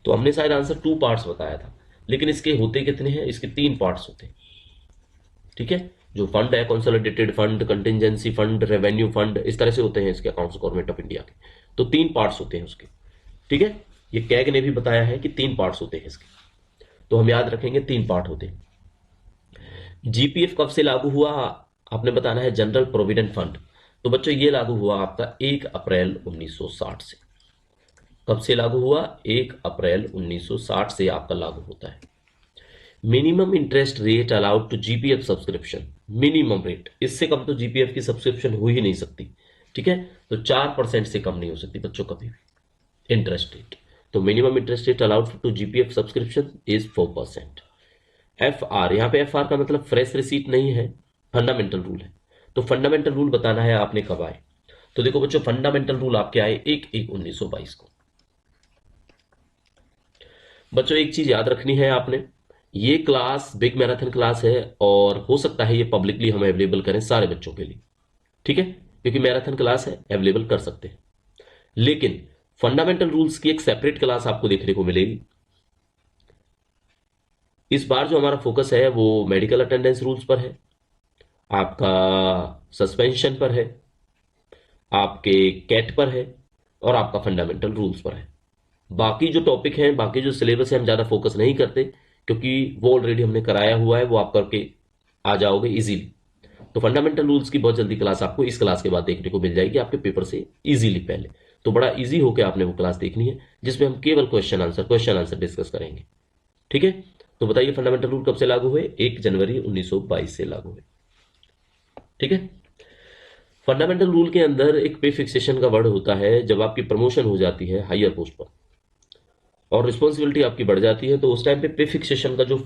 तो हमने शायद आंसर 2 पार्ट्स बताया था, लेकिन इसके होते कितने हैं? इसके 3 पार्ट्स होते हैं, ठीक है। जो फंड है, consolidated fund, contingency fund, revenue fund, इस तरह से होते हैं इसके अकाउंट्स गवर्नमेंट ऑफ इंडिया के। तो 3 पार्ट्स होते हैं उसके, ठीक है। ये कैग ने भी बताया है कि 3 पार्ट्स होते हैं इसके, तो हम याद रखेंगे 3 पार्ट होते हैं। GPF कब से लागू हुआ? आपने बताना है जनरल प्रोविडेंट फंड। तो बच्चों ये लागू हुआ आपका 1 अप्रैल 1960 से। कब से लागू हुआ? 1 अप्रैल 1960 से आपका लागू होता है। Minimum interest rate allowed to GPF subscription, minimum rate, इससे कम तो GPF की सब्सक्रिप्शन हो ही नहीं सकती, ठीक है। तो 4% से कम नहीं हो सकती बच्चों कभी भी इंटरेस्ट रेट। तो minimum interest rate allowed to GPF subscription is 4%। FR, यहाँ पे FR का मतलब फ्रेश रिसीट नहीं है, फंडामेंटल रूल है। तो फंडामेंटल रूल बताना है आपने कब आए। तो देखो बच्चों फंडामेंटल रूल आपके आए 1/1/1922 को। बच्चों एक चीज याद रखनी है आपने, ये क्लास बिग मैराथन क्लास है और हो सकता है ये पब्लिकली हम अवेलेबल करें सारे बच्चों के लिए, ठीक है, क्योंकि मैराथन क्लास है, अवेलेबल कर सकते हैं। लेकिन फंडामेंटल रूल्स की एक सेपरेट क्लास आपको देखने को मिलेगी। इस बार जो हमारा फोकस है वो मेडिकल अटेंडेंस रूल्स पर है, आपका सस्पेंशन पर है, आपके कैट पर है, और आपका फंडामेंटल रूल्स पर है। बाकी जो टॉपिक हैं, बाकी जो सिलेबस है, हम ज़्यादा फोकस नहीं करते, क्योंकि वो ऑलरेडी हमने कराया हुआ है, वो आप करके आ जाओगे इजीली। तो फंडामेंटल रूल्स की बहुत जल्दी क्लास आपको इस क्लास के बाद देखने को मिल जाएगी, आपके पेपर से इजीली पहले। तो बड़ा इजी होकर आपने वो क्लास देखनी है, जिसमें हम केवल क्वेश्चन आंसर डिस्कस करेंगे, ठीक है। तो बताइए फंडामेंटल रूल कब से लागू हुए? 1 जनवरी 1922 से लागू हुए, ठीक है। फंडामेंटल रूल के अंदर एक पे फिक्सेशन का वर्ड होता है, जब आपकी प्रमोशन हो जाती है हायर पोस्ट पर और रिस्पॉन्सिबिलिटी आपकी बढ़ जाती है, तो उस टाइम पे फिक्सेशन का जो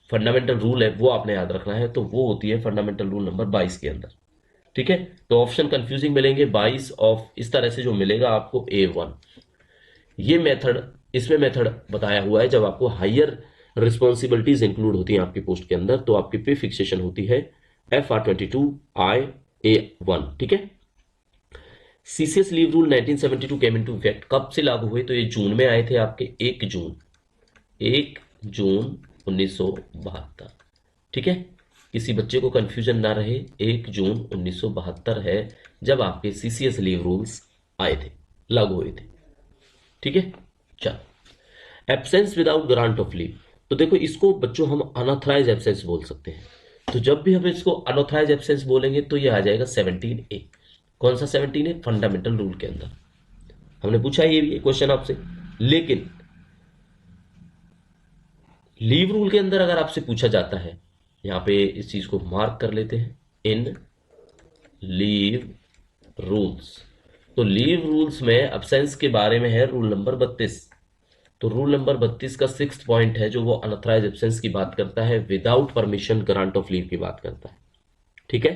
फंडामेंटल रूल है वो आपने याद रखना है। तो वो होती है फंडामेंटल रूल नंबर 22 के अंदर, ठीक है। तो ऑप्शन कंफ्यूजिंग मिलेंगे, 22 ऑफ इस तरह से जो मिलेगा आपको A1। ये मेथड, इसमें मेथड बताया हुआ है जब आपको हायर रिस्पॉन्सिबिलिटीज इंक्लूड होती हैं आपकी पोस्ट के अंदर, तो आपकी पे फिक्सेशन होती है FR22IA1, ठीक है। CCS leave rule 1972 came into effect, कब से लागू हुए? तो ये जून में आए थे आपके, 1 जून 1972, ठीक है। किसी बच्चे को कंफ्यूजन ना रहे, 1 जून 1972 है जब आपके सीसीएस लीव रूल्स आए थे, लागू हुए थे। ठीक है, चलो absence without grant of leave. तो देखो इसको बच्चों हम अनऑथराइज एब्सेंस बोल सकते हैं। तो जब भी हम इसको अनऑथराइज एब्सेंस बोलेंगे तो ये आ जाएगा 17A। कौन सा 17A? फंडामेंटल रूल के अंदर हमने पूछा ये भी क्वेश्चन आपसे। लेकिन लीव रूल के अंदर अगर आपसे पूछा जाता है, यहां पे इस चीज को मार्क कर लेते हैं, इन लीव रूल्स। तो लीव रूल्स में अब्सेंस के बारे में है रूल नंबर 32। तो रूल नंबर 32 का 6th पॉइंट है जो वो अनऑथराइज एब्सेंस की बात करता है, without permission grant of leave की बात करता है। ठीक है,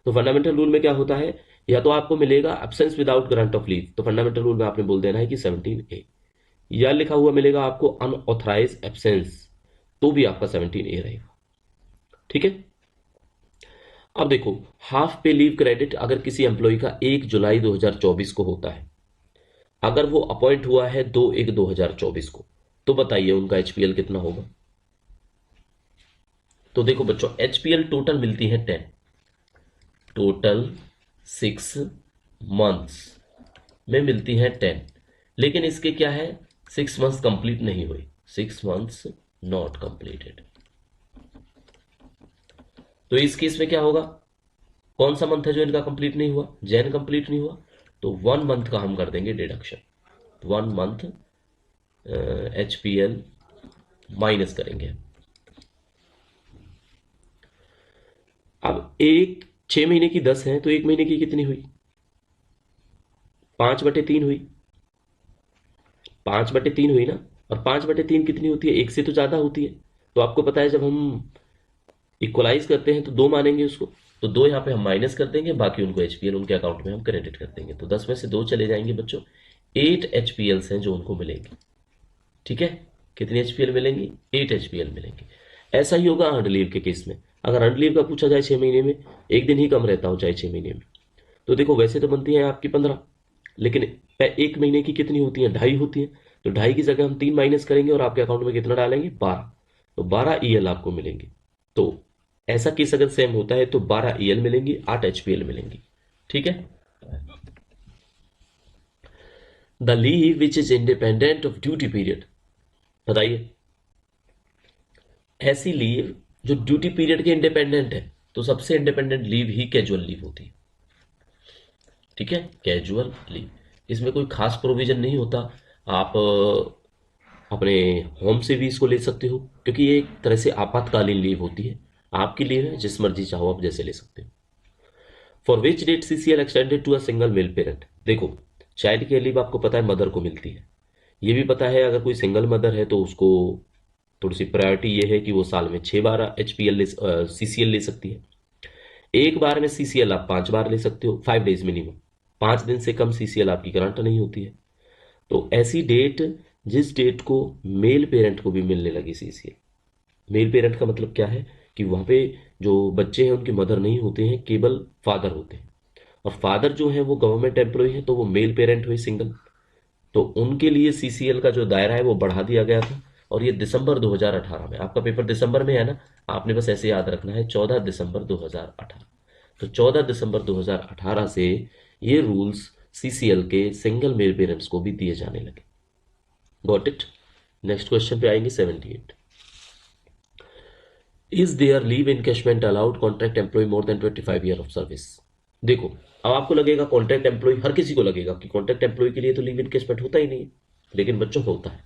तो फंडामेंटल रूल में क्या होता है, या तो आपको मिलेगा absence without grant of leave, तो फंडामेंटल रूल में आपने बोल देना है कि 17A, या लिखा हुआ मिलेगा आपको अनऑथराइज एब्सेंस, तो भी आपका 17A रहेगा। ठीक है, अब देखो हाफ पे लीव क्रेडिट अगर किसी एम्प्लॉय का 1 जुलाई 2024 को होता है, अगर वो अपॉइंट हुआ है 2/1/2024 को, तो बताइए उनका एचपीएल कितना होगा। तो देखो बच्चों एचपीएल टोटल मिलती है 10, टोटल 6 मंथ्स में मिलती है 10, लेकिन इसके क्या है, 6 मंथ्स कंप्लीट नहीं हुई, 6 मंथ्स नॉट कंप्लीटेड। तो इस केस में क्या होगा, कौन सा मंथ है जो इनका कंप्लीट नहीं हुआ, जैन कंप्लीट नहीं हुआ, तो 1 मंथ का हम कर देंगे डिडक्शन, 1 मंथ एचपीएल माइनस करेंगे। अब एक 6 महीने की 10 है तो 1 महीने की कितनी हुई, 5/3 हुई, 5/3 हुई ना। और 5/3 कितनी होती है, 1 से तो ज्यादा होती है। तो आपको पता है जब हम इक्वलाइज करते हैं तो 2 मानेंगे उसको, तो 2 यहाँ पे हम माइनस कर देंगे, बाकी उनको एचपीएल उनके अकाउंट में हम क्रेडिट कर देंगे। तो 10 में से 2 चले जाएंगे बच्चों, 8 एचपीएल्स हैं जो उनको मिलेंगे। ठीक है, कितनी एचपीएल मिलेंगी, 8 एचपीएल मिलेंगे। ऐसा ही होगा अर्नड लीव के केस में, अगर अर्नड लीव का पूछा जाए 6 महीने में, एक दिन ही कम रहता हो चाहे 6 महीने में, तो देखो वैसे तो बनती है आपकी 15, लेकिन 1 महीने की कितनी होती है, 2.5 होती है। तो 2.5 की जगह हम 3 माइनस करेंगे और आपके अकाउंट में कितना डालेंगे, 12, तो 12 ईएल आपको मिलेंगे। तो ऐसा केस अगर सेम होता है तो 12 ईएल मिलेंगी, 8 एचपीएल मिलेंगी। ठीक है, the leave which is independent of duty period, बताइए ऐसी लीव जो ड्यूटी पीरियड के इंडिपेंडेंट है, तो सबसे इंडिपेंडेंट लीव ही कैजुअल लीव होती है। ठीक है, कैजुअल लीव, इसमें कोई खास प्रोविजन नहीं होता, आप अपने होम से भी इसको ले सकते हो, क्योंकि ये एक तरह से आपातकालीन लीव होती है, आपकी लीव है, जिस मर्जी चाहो आप जैसे ले सकते हो। For which date CCL extended to a single male parent, देखो चाइल्ड केयर लीव आपको पता है मदर को मिलती है, ये भी पता है अगर कोई सिंगल मदर है तो उसको थोड़ी सी प्रायोरिटी ये है कि वो साल में 6 बार एचपीएल सीसीएल ले सकती है। एक बार में सीसीएल आप 5 बार ले सकते हो, 5 डेज मिनिमम, 5 दिन से कम सीसीएल आपकी ग्रांट नहीं होती है। तो ऐसी डेट जिस डेट को मेल पेरेंट को भी मिलने लगी सीसीएल, मेल पेरेंट का मतलब क्या है कि वहां पे जो बच्चे हैं उनके मदर नहीं होते हैं, केवल फादर होते हैं, और फादर जो है वो गवर्नमेंट एम्प्लॉय है, तो वो मेल पेरेंट हुए सिंगल, तो उनके लिए सीसीएल का जो दायरा है वो बढ़ा दिया गया था। और ये दिसंबर 2018 में, आपका पेपर दिसंबर में है ना, आपने बस ऐसे याद रखना है 14 दिसंबर 2018, तो 14 दिसंबर 2018 से ये रूल्स सीसीएल के सिंगल मेल पेरेंट्स को भी दिए जाने लगे। Got it. नेक्स्ट क्वेश्चन पे आएंगे 78। Is there leave encashment allowed contract employ more than 25 year of service. देखो अब आपको लगेगा कॉन्ट्रैक्ट एम्प्लॉय, हर किसी को लगेगा कि कॉन्ट्रैक्ट एम्प्लॉय के लिए तो लीव इनकैशमेंट होता ही नहीं है, लेकिन बच्चों को होता है।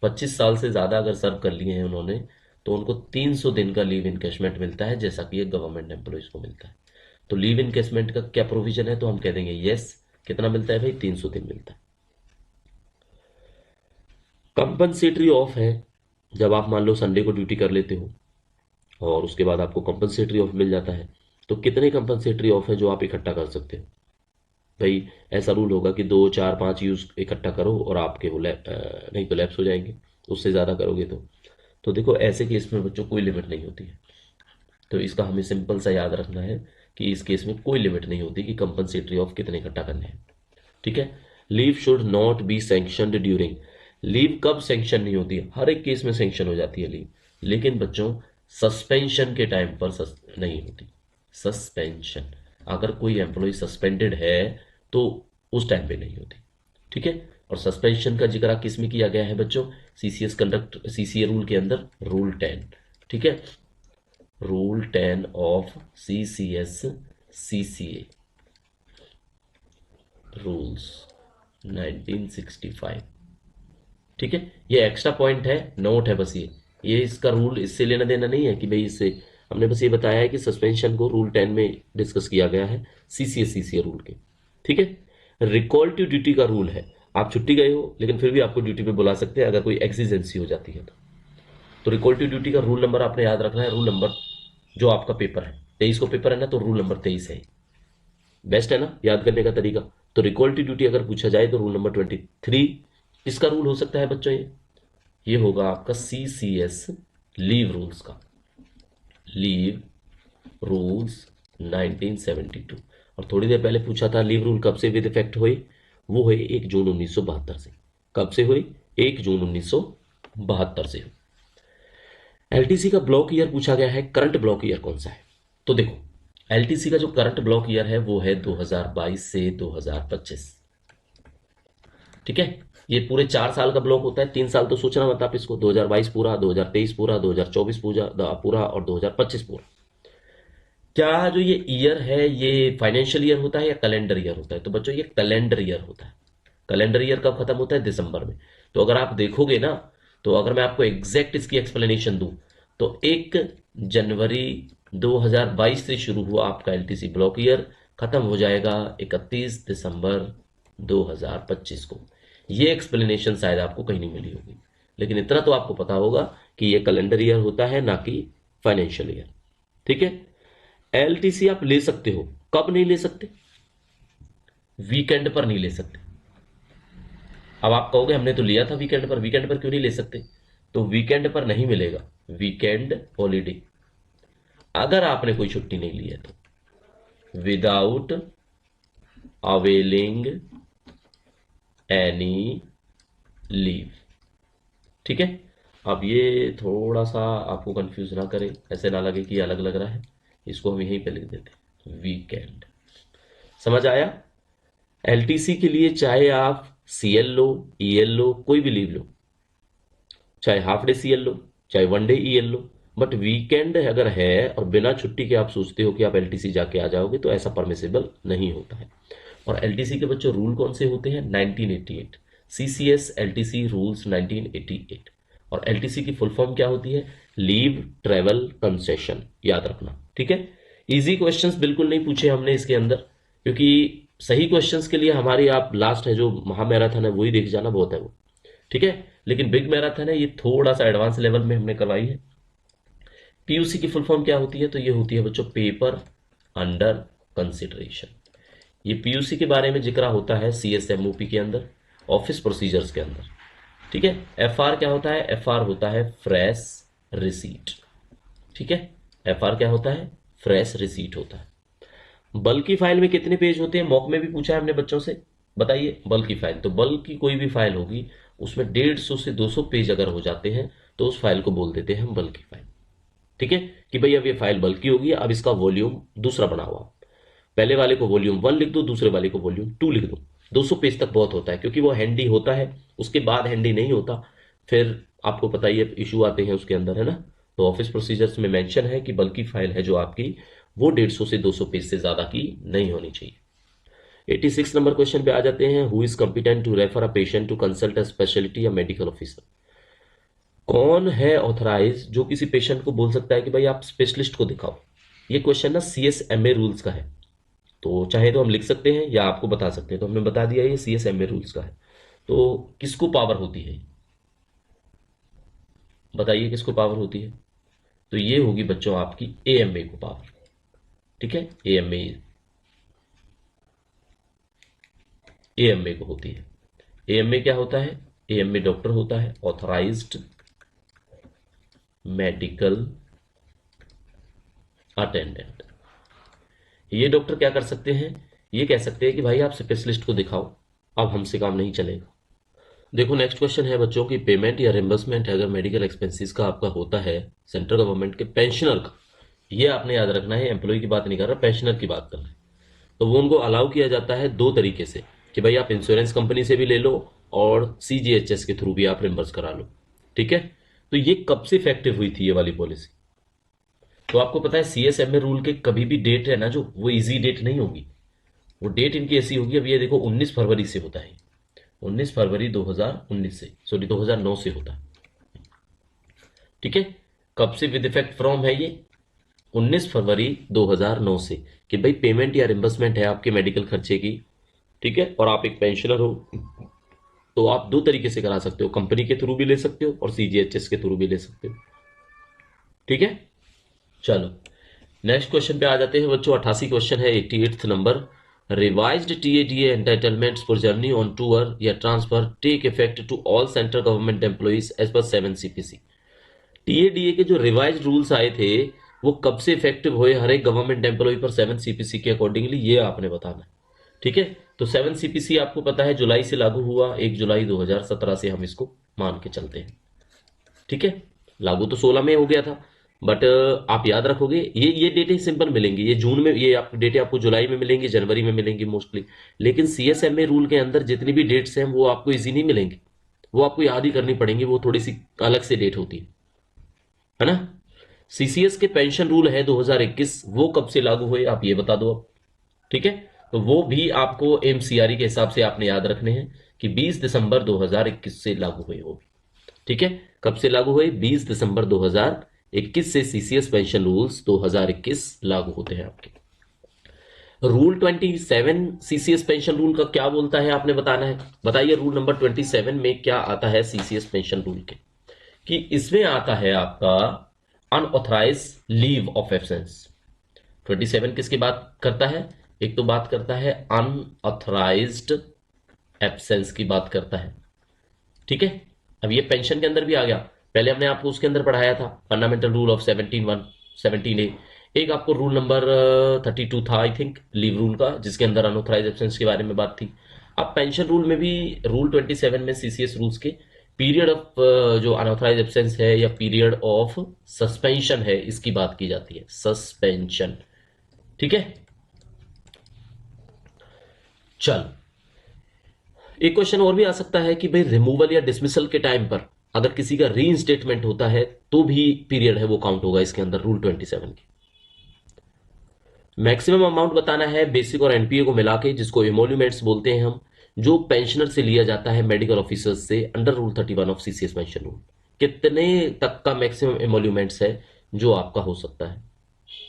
25 साल से ज्यादा अगर सर्व कर लिए हैं उन्होंने, तो उनको 300 दिन का लीव इनकैशमेंट मिलता है, जैसा कि एक गवर्नमेंट एम्प्लॉयज को मिलता है। तो लीव इनकैशमेंट का क्या प्रोविजन है, तो हम कह देंगे यस, कितना मिलता है भाई, 300 दिन मिलता है। कंपनसेटरी ऑफ है, जब आप मान लो संडे को ड्यूटी कर लेते हो और उसके बाद आपको कंपनसेटरी ऑफ मिल जाता है, तो कितने कंपनसेटरी ऑफ है जो आप इकट्ठा कर सकते हो भाई। ऐसा रूल होगा कि 2 4 5 यूज इकट्ठा करो और आपके वो नहीं तो लैप्स हो जाएंगे, उससे ज्यादा करोगे तो देखो ऐसे केस में बच्चों कोई लिमिट नहीं होती है, तो इसका हमें सिंपल सा याद रखना है कि इस केस में कोई लिमिट नहीं होती कि कंपनसेटरी ऑफ कितने इकट्ठा करने हैं। ठीक है, leave should not be sanctioned during, leave कब सैंक्शन नहीं होती है, हर एक केस में सैंक्शन हो जाती है लीव, लेकिन बच्चों सस्पेंशन के टाइम पर नहीं होती। सस्पेंशन, अगर कोई एम्प्लॉय सस्पेंडेड है तो उस टाइम पे नहीं होती, ठीक है। और सस्पेंशन का जिक्र किस में किया गया है बच्चों, सीसीएस कंडक्ट सीसीए रूल के अंदर, रूल 10, ठीक है, rule 10 of CCS CCA rules 1965, ठीक है। ये एक्स्ट्रा पॉइंट है, नोट है बस, ये इसका रूल इससे लेना देना नहीं है कि भाई इससे, हमने बस ये बताया है कि सस्पेंशन को रूल 10 में डिस्कस किया गया है सीसीए सीसीए रूल के, ठीक है। रिकॉल टू ड्यूटी का रूल है, आप छुट्टी गए हो लेकिन फिर भी आपको ड्यूटी पे बुला सकते हैं अगर कोई एक्सीजेंसी हो जाती है तो रिकॉल टू ड्यूटी का रूल नंबर आपने याद रखना है, रूल नंबर जो आपका पेपर है 23 को पेपर है ना, तो रूल नंबर 23 है, बेस्ट है ना याद करने का तरीका। तो रिकॉल टू ड्यूटी अगर पूछा जाए तो रूल नंबर 23 किसका रूल हो सकता है बच्चों, ये होगा आपका सीसीएस लीव रूल्स का, लीव रूल्स 1972। और थोड़ी देर पहले पूछा था लीव रूल कब से विद इफेक्ट हुए, वो हुए 1 जून 1972 से। कब से हुई, 1 जून 1972 से। एलटीसी का ब्लॉक ईयर पूछा गया है, करंट ब्लॉक ईयर कौन सा है, तो देखो एलटीसी का जो करंट ब्लॉक ईयर है वो है 2022 से 2025, ठीक है। ये पूरे 4 साल का ब्लॉक होता है, 3 साल तो सोचना मत आप इसको, 2022 पूरा, 2023 पूरा, 2024 पूरा और 2025 पूरा। क्या जो ये ईयर है ये फाइनेंशियल ईयर होता है या कैलेंडर ईयर होता है, तो बच्चों ये कैलेंडर ईयर होता है। कैलेंडर ईयर कब खत्म होता है, दिसंबर में। तो अगर आप देखोगे ना, तो अगर मैं आपको एग्जैक्ट इसकी एक्सप्लेनेशन दूं तो 1 जनवरी 2022 से शुरू हुआ आपका एलटीसी ब्लॉक ईयर, खत्म हो जाएगा 31 दिसंबर 2025 को। ये एक्सप्लेनेशन शायद आपको कहीं नहीं मिली होगी, लेकिन इतना तो आपको पता होगा कि ये कैलेंडर ईयर होता है ना कि फाइनेंशियल ईयर, ठीक है। एलटीसी आप ले सकते हो, कब नहीं ले सकते, वीकेंड पर नहीं ले सकते। अब आप कहोगे हमने तो लिया था वीकेंड पर, वीकेंड पर क्यों नहीं ले सकते, तो वीकेंड पर नहीं मिलेगा, वीकेंड हॉलीडे अगर आपने कोई छुट्टी नहीं ली है तो, विदाउट अवेलिंग एनी लीव, ठीक है। अब ये थोड़ा सा आपको कंफ्यूज ना करे, ऐसे ना लगे कि अलग लग रहा है, इसको हम यहीं पे लिख देते हैं वीकेंड, समझ आया। एलटीसी के लिए चाहे आप सीएल लो, ईएल लो, कोई भी लीव लो, चाहे हाफ डे सीएल लो, चाहे 1 day EL low, but weekend अगर है और बिना छुट्टी के आप सोचते हो कि आप एलटीसी जाके आ जाओगे तो ऐसा परमिसिबल नहीं होता है। और एलटीसी के बच्चों रूल कौन से होते हैं, 1988 सीसीएस एलटीसी रूल्स 1988। और एलटीसी की फुल फॉर्म क्या होती है, लीव ट्रेवल कंसेशन, याद रखना, ठीक है। इजी क्वेश्चंस बिल्कुल नहीं पूछे हमने इसके अंदर, क्योंकि सही क्वेश्चंस के लिए हमारी आप लास्ट है जो महामैराथन है वही देख जाना, बहुत है वो, ठीक है। लेकिन बिग मैराथन है ये थोड़ा सा एडवांस लेवल में हमने करवाई है। पीयूसी की फुल फॉर्म क्या होती है, तो ये होती है बच्चों पेपर अंडर कंसिडरेशन। ये पीयूसी के बारे में जिक्र होता है सीएसएमओपी के अंदर, ऑफिस प्रोसीजर्स के अंदर, ठीक है। एफआर क्या होता है, एफआर होता है फ्रेश रिसीट, ठीक है। एफआर क्या होता है, फ्रेश रिसीट होता है। बल्क की फाइल में कितने पेज होते हैं, मॉक में भी पूछा है हमने बच्चों से, बताइए। बल्क की फाइल, तो बल्क की कोई भी फाइल होगी उसमें 150 से 200 पेज अगर हो जाते हैं तो उस फाइल को बोल देते हैं हम बल्क की फाइल, ठीक है। कि भाई अब ये फाइल बल्क की होगी, अब इसका वॉल्यूम दूसरा बना हुआ, पहले वाले को वॉल्यूम 1 लिख दो, दूसरे वाले को वॉल्यूम 2 लिख दो। 200 पेज तक बहुत होता है क्योंकि वो हैंडी होता है, उसके बाद हैंडी नहीं होता, फिर आपको पता ही है इशू आते हैं उसके अंदर, है ना। तो ऑफिस प्रोसीजर्स में मेंशन है कि बल्कि फाइल है जो आपकी वो 150 से 200 पेज से ज्यादा की नहीं होनी चाहिए। 86 नंबर क्वेश्चन पे आ जाते हैं, who is competent to refer a patient to consult a specialty या मेडिकल ऑफिसर। कौन है ऑथराइज जो किसी पेशेंट को बोल सकता है कि भाई आप स्पेशलिस्ट को दिखाओ। ये क्वेश्चन ना सीएसएमए रूल्स का है, तो चाहे तो हम लिख सकते हैं या आपको बता सकते हैं, तो हमने बता दिया ये सीएसएमए रूल्स का है। तो किसको पावर होती है, बताइए किसको पावर होती है, तो ये होगी बच्चों आपकी एएमए को पावर, ठीक है। एएमए, एएमए को होती है। एएमए क्या होता है, एएमए डॉक्टर होता है, ऑथराइज्ड मेडिकल अटेंडेंट। ये डॉक्टर क्या कर सकते हैं, ये कह सकते हैं कि भाई आप स्पेशलिस्ट को दिखाओ, अब हमसे काम नहीं चलेगा। देखो नेक्स्ट क्वेश्चन है बच्चों की, पेमेंट या रिम्बर्समेंट अगर मेडिकल एक्सपेंसेस का आपका होता है सेंट्रल गवर्नमेंट के पेंशनर का, ये आपने याद रखना है, एम्प्लॉय की बात नहीं कर रहा, पेंशनर की बात कर रहा है। तो वो उनको अलाउ किया जाता है दो तरीके से, कि भाई आप इंश्योरेंस कंपनी से भी ले लो और सीजीएचएस के थ्रू भी आप रिम्बर्स करा लो। ठीक है, तो ये कब से इफेक्टिव हुई थी ये वाली पॉलिसी? तो आपको पता है सीएसएमए रूल के कभी भी डेट है ना जो, वो इजी डेट नहीं होगी, वो डेट इनकी ऐसी होगी। अब ये देखो 19 फरवरी से होता है, 19 फरवरी 2019 से, सॉरी 2009 से होता है। ठीक है, कब से विद इफेक्ट फ्रॉम है ये? 19 फरवरी 2009 से, कि भाई पेमेंट या रिम्बर्समेंट है आपके मेडिकल खर्चे की, ठीक है, और आप एक पेंशनर हो, तो आप दो तरीके से करा सकते हो, कंपनी के थ्रू भी ले सकते हो और सीजीएचएस के थ्रू भी ले सकते हो। ठीक है, चलो नेक्स्ट क्वेश्चन पे आ जाते हैं बच्चों। 88 क्वेश्चन है, 88th number. Revised TADA entitlements for journey on tour या transfer take effect to all central government employees as per 7 CPC. TADA के जो रिवाइज्ड रूल्स आए थे वो कब से इफेक्टिव हुए हर एक गवर्नमेंट एम्प्लॉय पर 7 सीपीसी के अकॉर्डिंगली, ये आपने बताना है। ठीक है, तो 7 सीपीसी आपको पता है जुलाई से लागू हुआ, 1 जुलाई 2017 से हम इसको मान के चलते हैं। ठीक है, लागू तो 16 में हो गया था, बट आप याद रखोगे ये डेटें सिंपल मिलेंगी, ये जून में, ये आप डेटें आपको जुलाई में मिलेंगी, जनवरी में मिलेंगी मोस्टली। लेकिन सीएसएमए रूल के अंदर जितनी भी डेट्स हैं वो आपको इजी नहीं मिलेंगी, वो आपको याद ही करनी पड़ेंगी, वो थोड़ी सी अलग से डेट होती है ना। सीसीएस के पेंशन रूल है 2021, वो कब से लागू हुए आप ये बता दो अब। ठीक है, तो वो भी आपको एमसीआरई के हिसाब से आपने याद रखने हैं कि 20 दिसंबर 2021 से लागू हुए वो भी। ठीक है, कब से लागू हुए? 20 दिसंबर 2021 से सीसीएस पेंशन रूल्स 2021 लागू होते हैं आपके। रूल 27 सीसीएस पेंशन रूल का क्या बोलता है आपने बताना है। बताइए रूल नंबर 27 में क्या आता है सीसीएस पेंशन रूल के, कि इसमें आता है आपका अनऑथराइज लीव ऑफ एब्सेंस। 27 किसकी बात करता है? एक तो बात करता है अनऑथराइज्ड एब्सेंस की बात करता है। ठीक है, अब ये पेंशन के अंदर भी आ गया, पहले हमने आपको उसके अंदर पढ़ाया था फंडामेंटल रूल ऑफ 17(1), 17A। एक आपको रूल नंबर 32 था आई थिंक, लीव रूल का, जिसके अंदर अनऑथराइज एब्सेंस के बारे में बात थी। अब पेंशन रूल में भी रूल 27 में सीसीएस रूल्स के पीरियड ऑफ जो अनऑथराइज एब्सेंस है या पीरियड ऑफ सस्पेंशन है, इसकी बात की जाती है, सस्पेंशन। ठीक है, चल एक क्वेश्चन और भी आ सकता है कि भाई रिमूवल या डिसमिसल के टाइम पर अगर किसी का रीइंस्टेटमेंट होता है तो भी पीरियड है वो काउंट होगा इसके अंदर, रूल 27 की। मैक्सिमम अमाउंट बताना है बेसिक और एनपीए को मिला के, जिसको इमोल्यूमेंट्स बोलते हैं हम, जो पेंशनर से लिया जाता है मेडिकल ऑफिसर्स से under rule 31 of CCS pension rule. कितने तक का मैक्सिमम इमोल्यूमेंट्स है जो आपका हो सकता है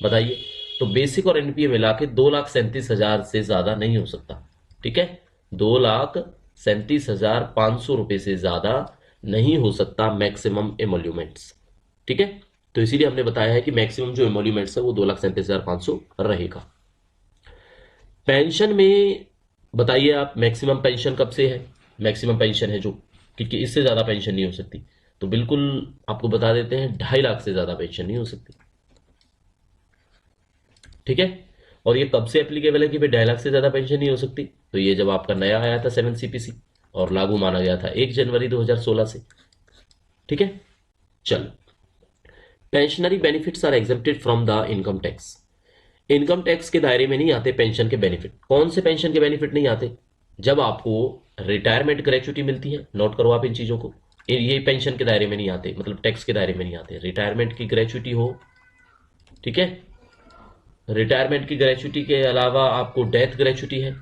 बताइए। तो बेसिक और एनपीए मिला के 2,37,000 से ज्यादा नहीं हो सकता। ठीक है, 2,37,500 रुपए से ज्यादा नहीं हो सकता मैक्सिमम इमोल्यूमेंट्स। ठीक है, तो इसीलिए हमने बताया है कि मैक्सिमम जो इमोल्यूमेंट्स है वो 2,37,500 रहेगा। पेंशन में बताइए आप, मैक्सिमम पेंशन कब से है? मैक्सिमम पेंशन है जो, क्योंकि इससे ज्यादा पेंशन नहीं हो सकती, तो बिल्कुल आपको बता देते हैं 2.5 लाख से ज्यादा पेंशन नहीं हो सकती। ठीक है, और ये कब से एप्लीकेबल है कि भाई 2.5 लाख से ज्यादा पेंशन नहीं हो सकती? तो ये जब आपका नया आया था 7 सीपीसी और लागू माना गया था 1 जनवरी 2016 से। ठीक है, चलो pensionary benefits are exempted from the income tax. Income tax के दायरे में नहीं आते पेंशन के बेनिफिट। कौन से पेंशन के बेनिफिट नहीं आते? जब आपको रिटायरमेंट ग्रेच्युटी मिलती है, नोट करो आप इन चीजों को, ये पेंशन के दायरे में नहीं आते, मतलब टैक्स के दायरे में नहीं आते। रिटायरमेंट की ग्रेच्युटी हो, ठीक है, रिटायरमेंट की ग्रेच्युटी के अलावा आपको डेथ ग्रेच्युटी है,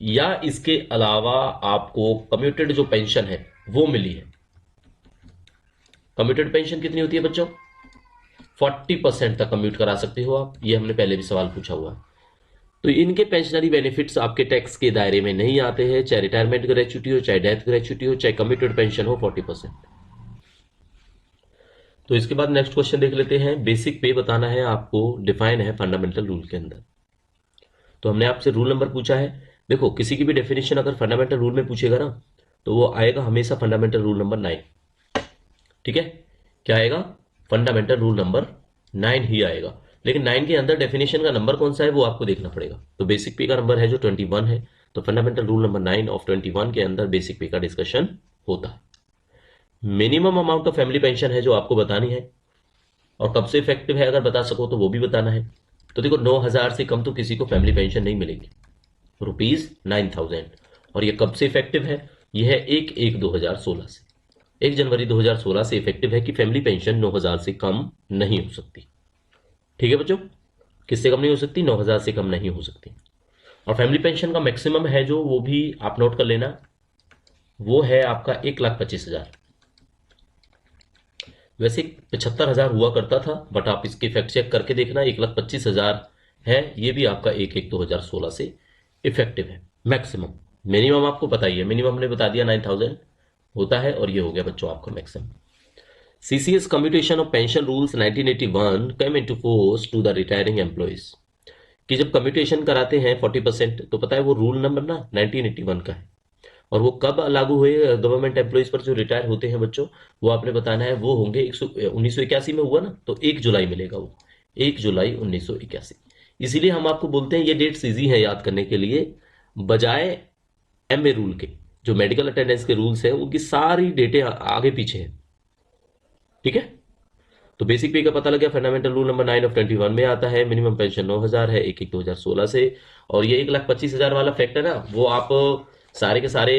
या इसके अलावा आपको कम्यूटेड जो पेंशन है वो मिली है। कम्यूटेड पेंशन कितनी होती है बच्चों? 40% तक कम्यूट करा सकते हो आप, ये हमने पहले भी सवाल पूछा हुआ है। तो इनके पेंशनरी बेनिफिट्स आपके टैक्स के दायरे में नहीं आते हैं, चाहे रिटायरमेंट ग्रेच्युटी हो, चाहे डेथ ग्रेच्युटी हो, चाहे कम्यूटेड पेंशन हो 40%। तो इसके बाद नेक्स्ट क्वेश्चन देख लेते हैं। बेसिक पे बताना है आपको, डिफाइन है फंडामेंटल रूल के अंदर। तो हमने आपसे रूल नंबर पूछा है, देखो किसी की भी डेफिनेशन अगर फंडामेंटल रूल में पूछेगा ना तो वो आएगा हमेशा फंडामेंटल रूल नंबर 9। ठीक है, क्या आएगा? फंडामेंटल रूल नंबर 9 ही आएगा। लेकिन 9 के अंदर डेफिनेशन का नंबर कौन सा है वो आपको देखना पड़ेगा। तो बेसिक पे का नंबर है जो 21 है, तो फंडामेंटल रूल नंबर 9 ऑफ 21 के अंदर बेसिक पे का डिस्कशन होता है। Minimum amount of family pension है जो आपको बतानी है, और कब से इफेक्टिव है अगर बता सको तो वो भी बताना है। तो देखो 9,000 से कम तो किसी को फैमिली पेंशन नहीं मिलेगी, ₹9,000। और ये कब से इफेक्टिव है, यह है 1/1/2016 से, 1 जनवरी 2016 से इफेक्टिव है कि फैमिली पेंशन 9,000 से कम नहीं हो सकती। ठीक है बच्चों, किससे कम नहीं हो सकती, 9,000 से कम नहीं हो सकती। और फैमिली पेंशन का मैक्सिमम है जो, वो भी आप नोट कर लेना, वो है आपका 1,25,000। वैसे 75,000 हुआ करता था, बट आप इसके फैक्ट चेक करके देखना, 1,25,000 है, ये भी आपका 1/1/2016 से इफेक्टिव है मैक्सिमम। मिनिमम आपको पता ही है, मिनिमम हमने बता दिया 9,000 होता है, और ये हो गया बच्चों आपका maximum. CCS commutation of pension rules 1981 come into force to the retiring employees, कि जब कम्यूटेशन कराते हैं 40%, तो पता है वो रूल नंबर ना 1981 का है, और वो कब लागू हुए गवर्नमेंट एम्प्लॉइज पर जो रिटायर होते हैं बच्चों, वो आपने बताना है। वो होंगे 1981 में हुआ ना, तो 1 जुलाई मिलेगा वो, 1 जुलाई 1981। इसीलिए हम आपको बोलते हैं ये डेट्स ईजी है याद करने के लिए, बजाय MA रूल के। जो मेडिकल अटेंडेंस के रूल्स हैं उनकी सारी डेटें आगे पीछे हैं। ठीक है, तो बेसिक पे का पता लग गया, फंडामेंटल रूल नंबर 9 ऑफ 21 में आता है, मिनिमम पेंशन 9,000 है 1/1/2016 से। और ये 1,25,000 वाला फैक्ट है ना, वो आप सारे के सारे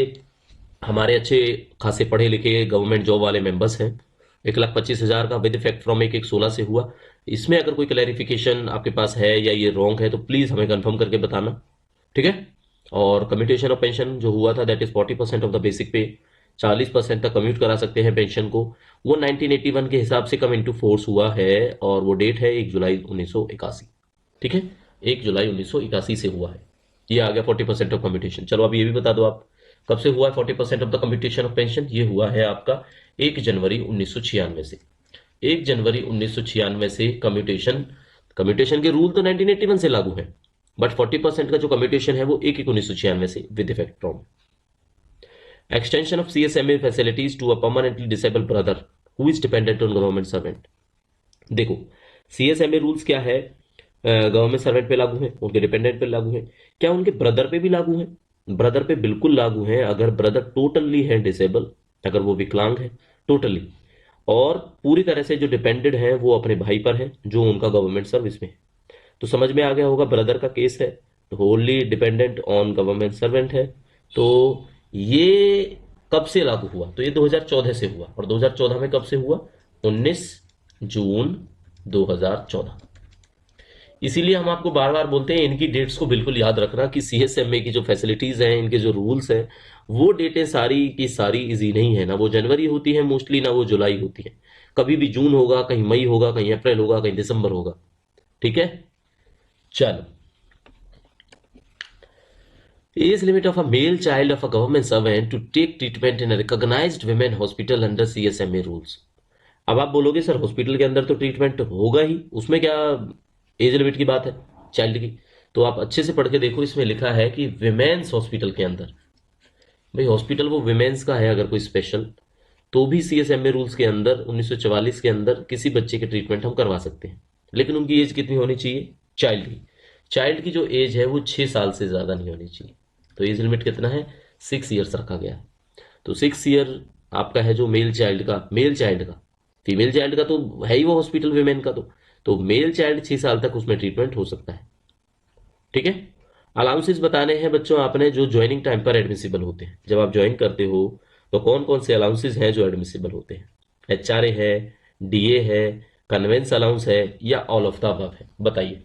हमारे अच्छे खासे पढ़े लिखे गवर्नमेंट जॉब वाले मेंबर्स हैं, 1,25,000 का विद इफेक्ट फ्रॉम 1/1/16 से हुआ। इसमें अगर कोई क्लैरिफिकेशन आपके पास है या ये रॉन्ग है तो प्लीज हमें कंफर्म करके बताना। ठीक है, और कम्यूटेशन ऑफ पेंशन जो हुआ था that is 40% of the basic पे, 40% तक कम्यूट करा सकते हैं पेंशन को, वो 1981 के हिसाब से कम इनटू फोर्स हुआ है, और वो डेट है 1 जुलाई 1981। ठीक है, 1 जुलाई 1981 से हुआ है, ये आ गया 40% ऑफ कम्यूटेशन। चलो अब ये भी बता दो आप कब से हुआ है 40% of the commutation of pension, ये हुआ है आपका 1 जनवरी 1996 से। 1 जनवरी 1996 से कम्यूटेशन, कम्यूटेशन के रूल तो 1981 से लागू है, बट 40% का जो कम्यूटेशन है वो 1/1/1996 से with effect from. Extension of CSMA facilities to a permanently disable brother who is dependent on government servant. देखो CSMA रूल्स क्या है, गवर्नमेंट सर्वेंट पे लागू है, उनके डिपेंडेंट पे लागू है, क्या उनके ब्रदर पे भी लागू है? ब्रदर पे बिल्कुल लागू है, अगर ब्रदर टोटली है डिसेबल, अगर वो विकलांग है टोटली, और पूरी तरह से जो डिपेंडेड है वो अपने भाई पर है जो उनका गवर्नमेंट सर्विस में है। तो समझ में आ गया होगा, ब्रदर का केस है, Holi dependent on government servant है। तो ये कब से लागू हुआ, तो ये 2014 से हुआ, और 2014 में कब से हुआ, 19 जून 2014। इसीलिए हम आपको बार बार बोलते हैं इनकी डेट्स को बिल्कुल याद रखना, कि CSMA की जो फैसिलिटीज हैं, इनके जो रूल्स हैं, वो डेटें सारी की सारी इजी नहीं है, ना वो जनवरी होती है मोस्टली, ना वो जुलाई होती है, कभी भी जून होगा, कहीं मई होगा, कहीं अप्रैल होगा, कहीं दिसंबर होगा। ठीक है, चलो, age limit of a male child of a government servant to take treatment in a recognised women hospital under CSMA rules. अब आप बोलोगे सर हॉस्पिटल के अंदर तो ट्रीटमेंट होगा ही, उसमें क्या एज लिमिट की बात है चाइल्ड की? तो आप अच्छे से पढ़ के देखो, इसमें लिखा है कि विमेन्स हॉस्पिटल के अंदर, भाई हॉस्पिटल वो विमेन्स का है अगर कोई स्पेशल, तो भी CSMA रूल्स के अंदर 1944 के अंदर किसी बच्चे के ट्रीटमेंट हम करवा सकते हैं, लेकिन उनकी एज कितनी होनी चाहिए, चाइल्ड की, चाइल्ड की जो एज है वो 6 साल से ज्यादा नहीं होनी चाहिए। तो एज लिमिट कितना है, 6 ईयर्स रखा गया है। तो 6 ईयर आपका है जो मेल चाइल्ड का, मेल चाइल्ड का, फीमेल चाइल्ड का तो है ही वो हॉस्पिटल विमेन का, तो मेल चाइल्ड 6 साल तक उसमें ट्रीटमेंट हो सकता है। ठीक है, अलाउंसेस बताने हैं बच्चों आपने जो ज्वाइनिंग टाइम पर एडमिसिबल होते हैं, जब आप ज्वाइन करते हो तो कौन कौन से अलाउंसेस हैं जो एडमिसिबल होते हैं? HRA है, DA है, कन्वेंस अलाउंस है, या ऑल ऑफ द अबव है, बताइए।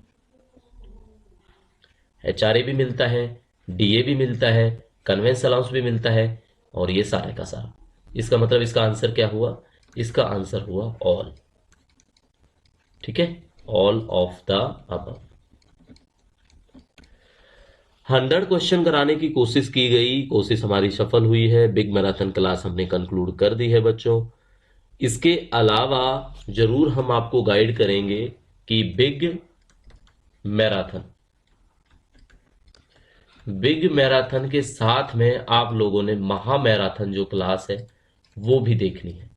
HRA भी मिलता है, DA भी मिलता है, कन्वेंस अलाउंस भी मिलता है, और ये सारे का सारा। इसका मतलब इसका आंसर क्या हुआ, इसका आंसर हुआ ऑल। ठीक है, all of the above. 100 question कराने की कोशिश की गई, कोशिश हमारी सफल हुई है, बिग मैराथन क्लास हमने कंक्लूड कर दी है बच्चों। इसके अलावा जरूर हम आपको गाइड करेंगे कि बिग मैराथन के साथ में आप लोगों ने महा मैराथन जो क्लास है वो भी देखनी है,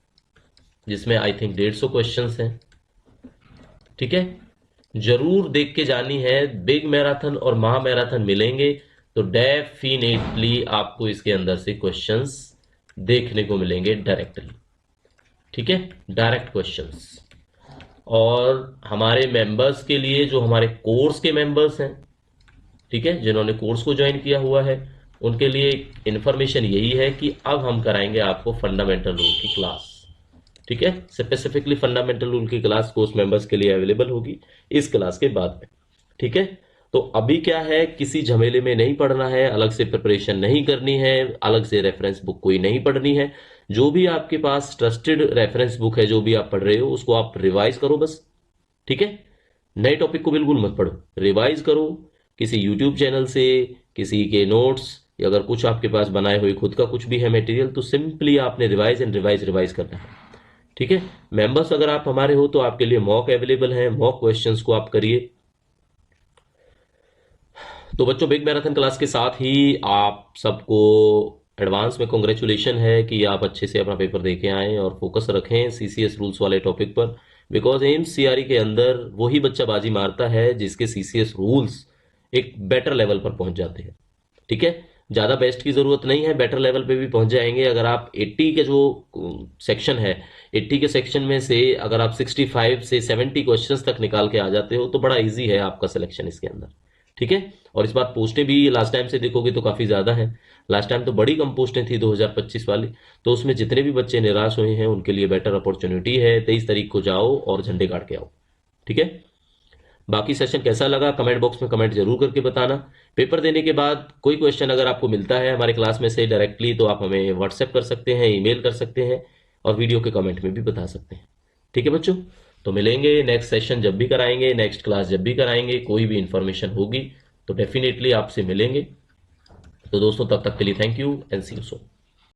जिसमें आई थिंक 150 क्वेश्चंस हैं। ठीक है, जरूर देख के जानी है। बिग मैराथन और महा मैराथन मिलेंगे तो डेफिनेटली आपको इसके अंदर से क्वेश्चंस देखने को मिलेंगे डायरेक्टली। ठीक है, डायरेक्ट क्वेश्चंस। और हमारे मेंबर्स के लिए, जो हमारे कोर्स के मेंबर्स हैं, ठीक है, जिन्होंने कोर्स को ज्वाइन किया हुआ है, उनके लिए इंफॉर्मेशन यही है कि अब हम कराएंगे आपको फंडामेंटल रूल की क्लास। ठीक है, स्पेसिफिकली फंडामेंटल रूल की क्लास कोर्स मेंबर्स के लिए अवेलेबल होगी इस क्लास के बाद में। ठीक है, तो अभी क्या है, किसी झमेले में नहीं पढ़ना है, अलग से प्रिपरेशन नहीं करनी है, अलग से रेफरेंस बुक कोई नहीं पढ़नी है। जो भी आपके पास ट्रस्टेड रेफरेंस बुक है, जो भी आप पढ़ रहे हो, उसको आप रिवाइज करो बस। ठीक है, नए टॉपिक को बिल्कुल मत पढ़ो, रिवाइज करो किसी यूट्यूब चैनल से, किसी के नोट्स, या अगर कुछ आपके पास बनाए हुए खुद का कुछ भी है मटेरियल, तो सिंपली आपने रिवाइज एंड रिवाइज रिवाइज करना है। ठीक है, मेंबर्स अगर आप हमारे हो तो आपके लिए मॉक अवेलेबल है, मॉक क्वेश्चंस को आप करिए। तो बच्चों, बिग मैराथन क्लास के साथ ही आप सबको एडवांस में कॉन्ग्रेचुलेशन है कि आप अच्छे से अपना पेपर दे के आए और फोकस रखें सीसीएस रूल्स वाले टॉपिक पर। बिकॉज एम्स सीआरई के अंदर वही बच्चा बाजी मारता है जिसके सीसीएस रूल्स एक बेटर लेवल पर पहुंच जाते हैं। ठीक है, ज़्यादा बेस्ट की ज़रूरत नहीं है, बेटर लेवल पे भी पहुंच जाएंगे। अगर आप 80 के जो सेक्शन है, 80 के सेक्शन में से अगर आप 65 से 70 क्वेश्चंस तक निकाल के आ जाते हो तो बड़ा इजी है आपका सिलेक्शन इसके अंदर। ठीक है, और इस बार पोस्टें भी लास्ट टाइम से देखोगे तो काफ़ी ज़्यादा हैं। लास्ट टाइम तो बड़ी कम पोस्टें थी 2025 वाली, तो उसमें जितने भी बच्चे निराश हुए हैं उनके लिए बेटर अपॉर्चुनिटी है। 23 तारीख को जाओ और झंडे गाड़ के आओ। ठीक है, बाकी सेशन कैसा लगा कमेंट बॉक्स में कमेंट जरूर करके बताना। पेपर देने के बाद कोई क्वेश्चन अगर आपको मिलता है हमारे क्लास में से डायरेक्टली, तो आप हमें व्हाट्सएप कर सकते हैं, ईमेल कर सकते हैं, और वीडियो के कमेंट में भी बता सकते हैं। ठीक है बच्चों, तो मिलेंगे नेक्स्ट सेशन जब भी कराएंगे, नेक्स्ट क्लास जब भी कराएंगे, कोई भी इंफॉर्मेशन होगी तो डेफिनेटली आपसे मिलेंगे। तो दोस्तों, तब तक के लिए thank you and see you soon.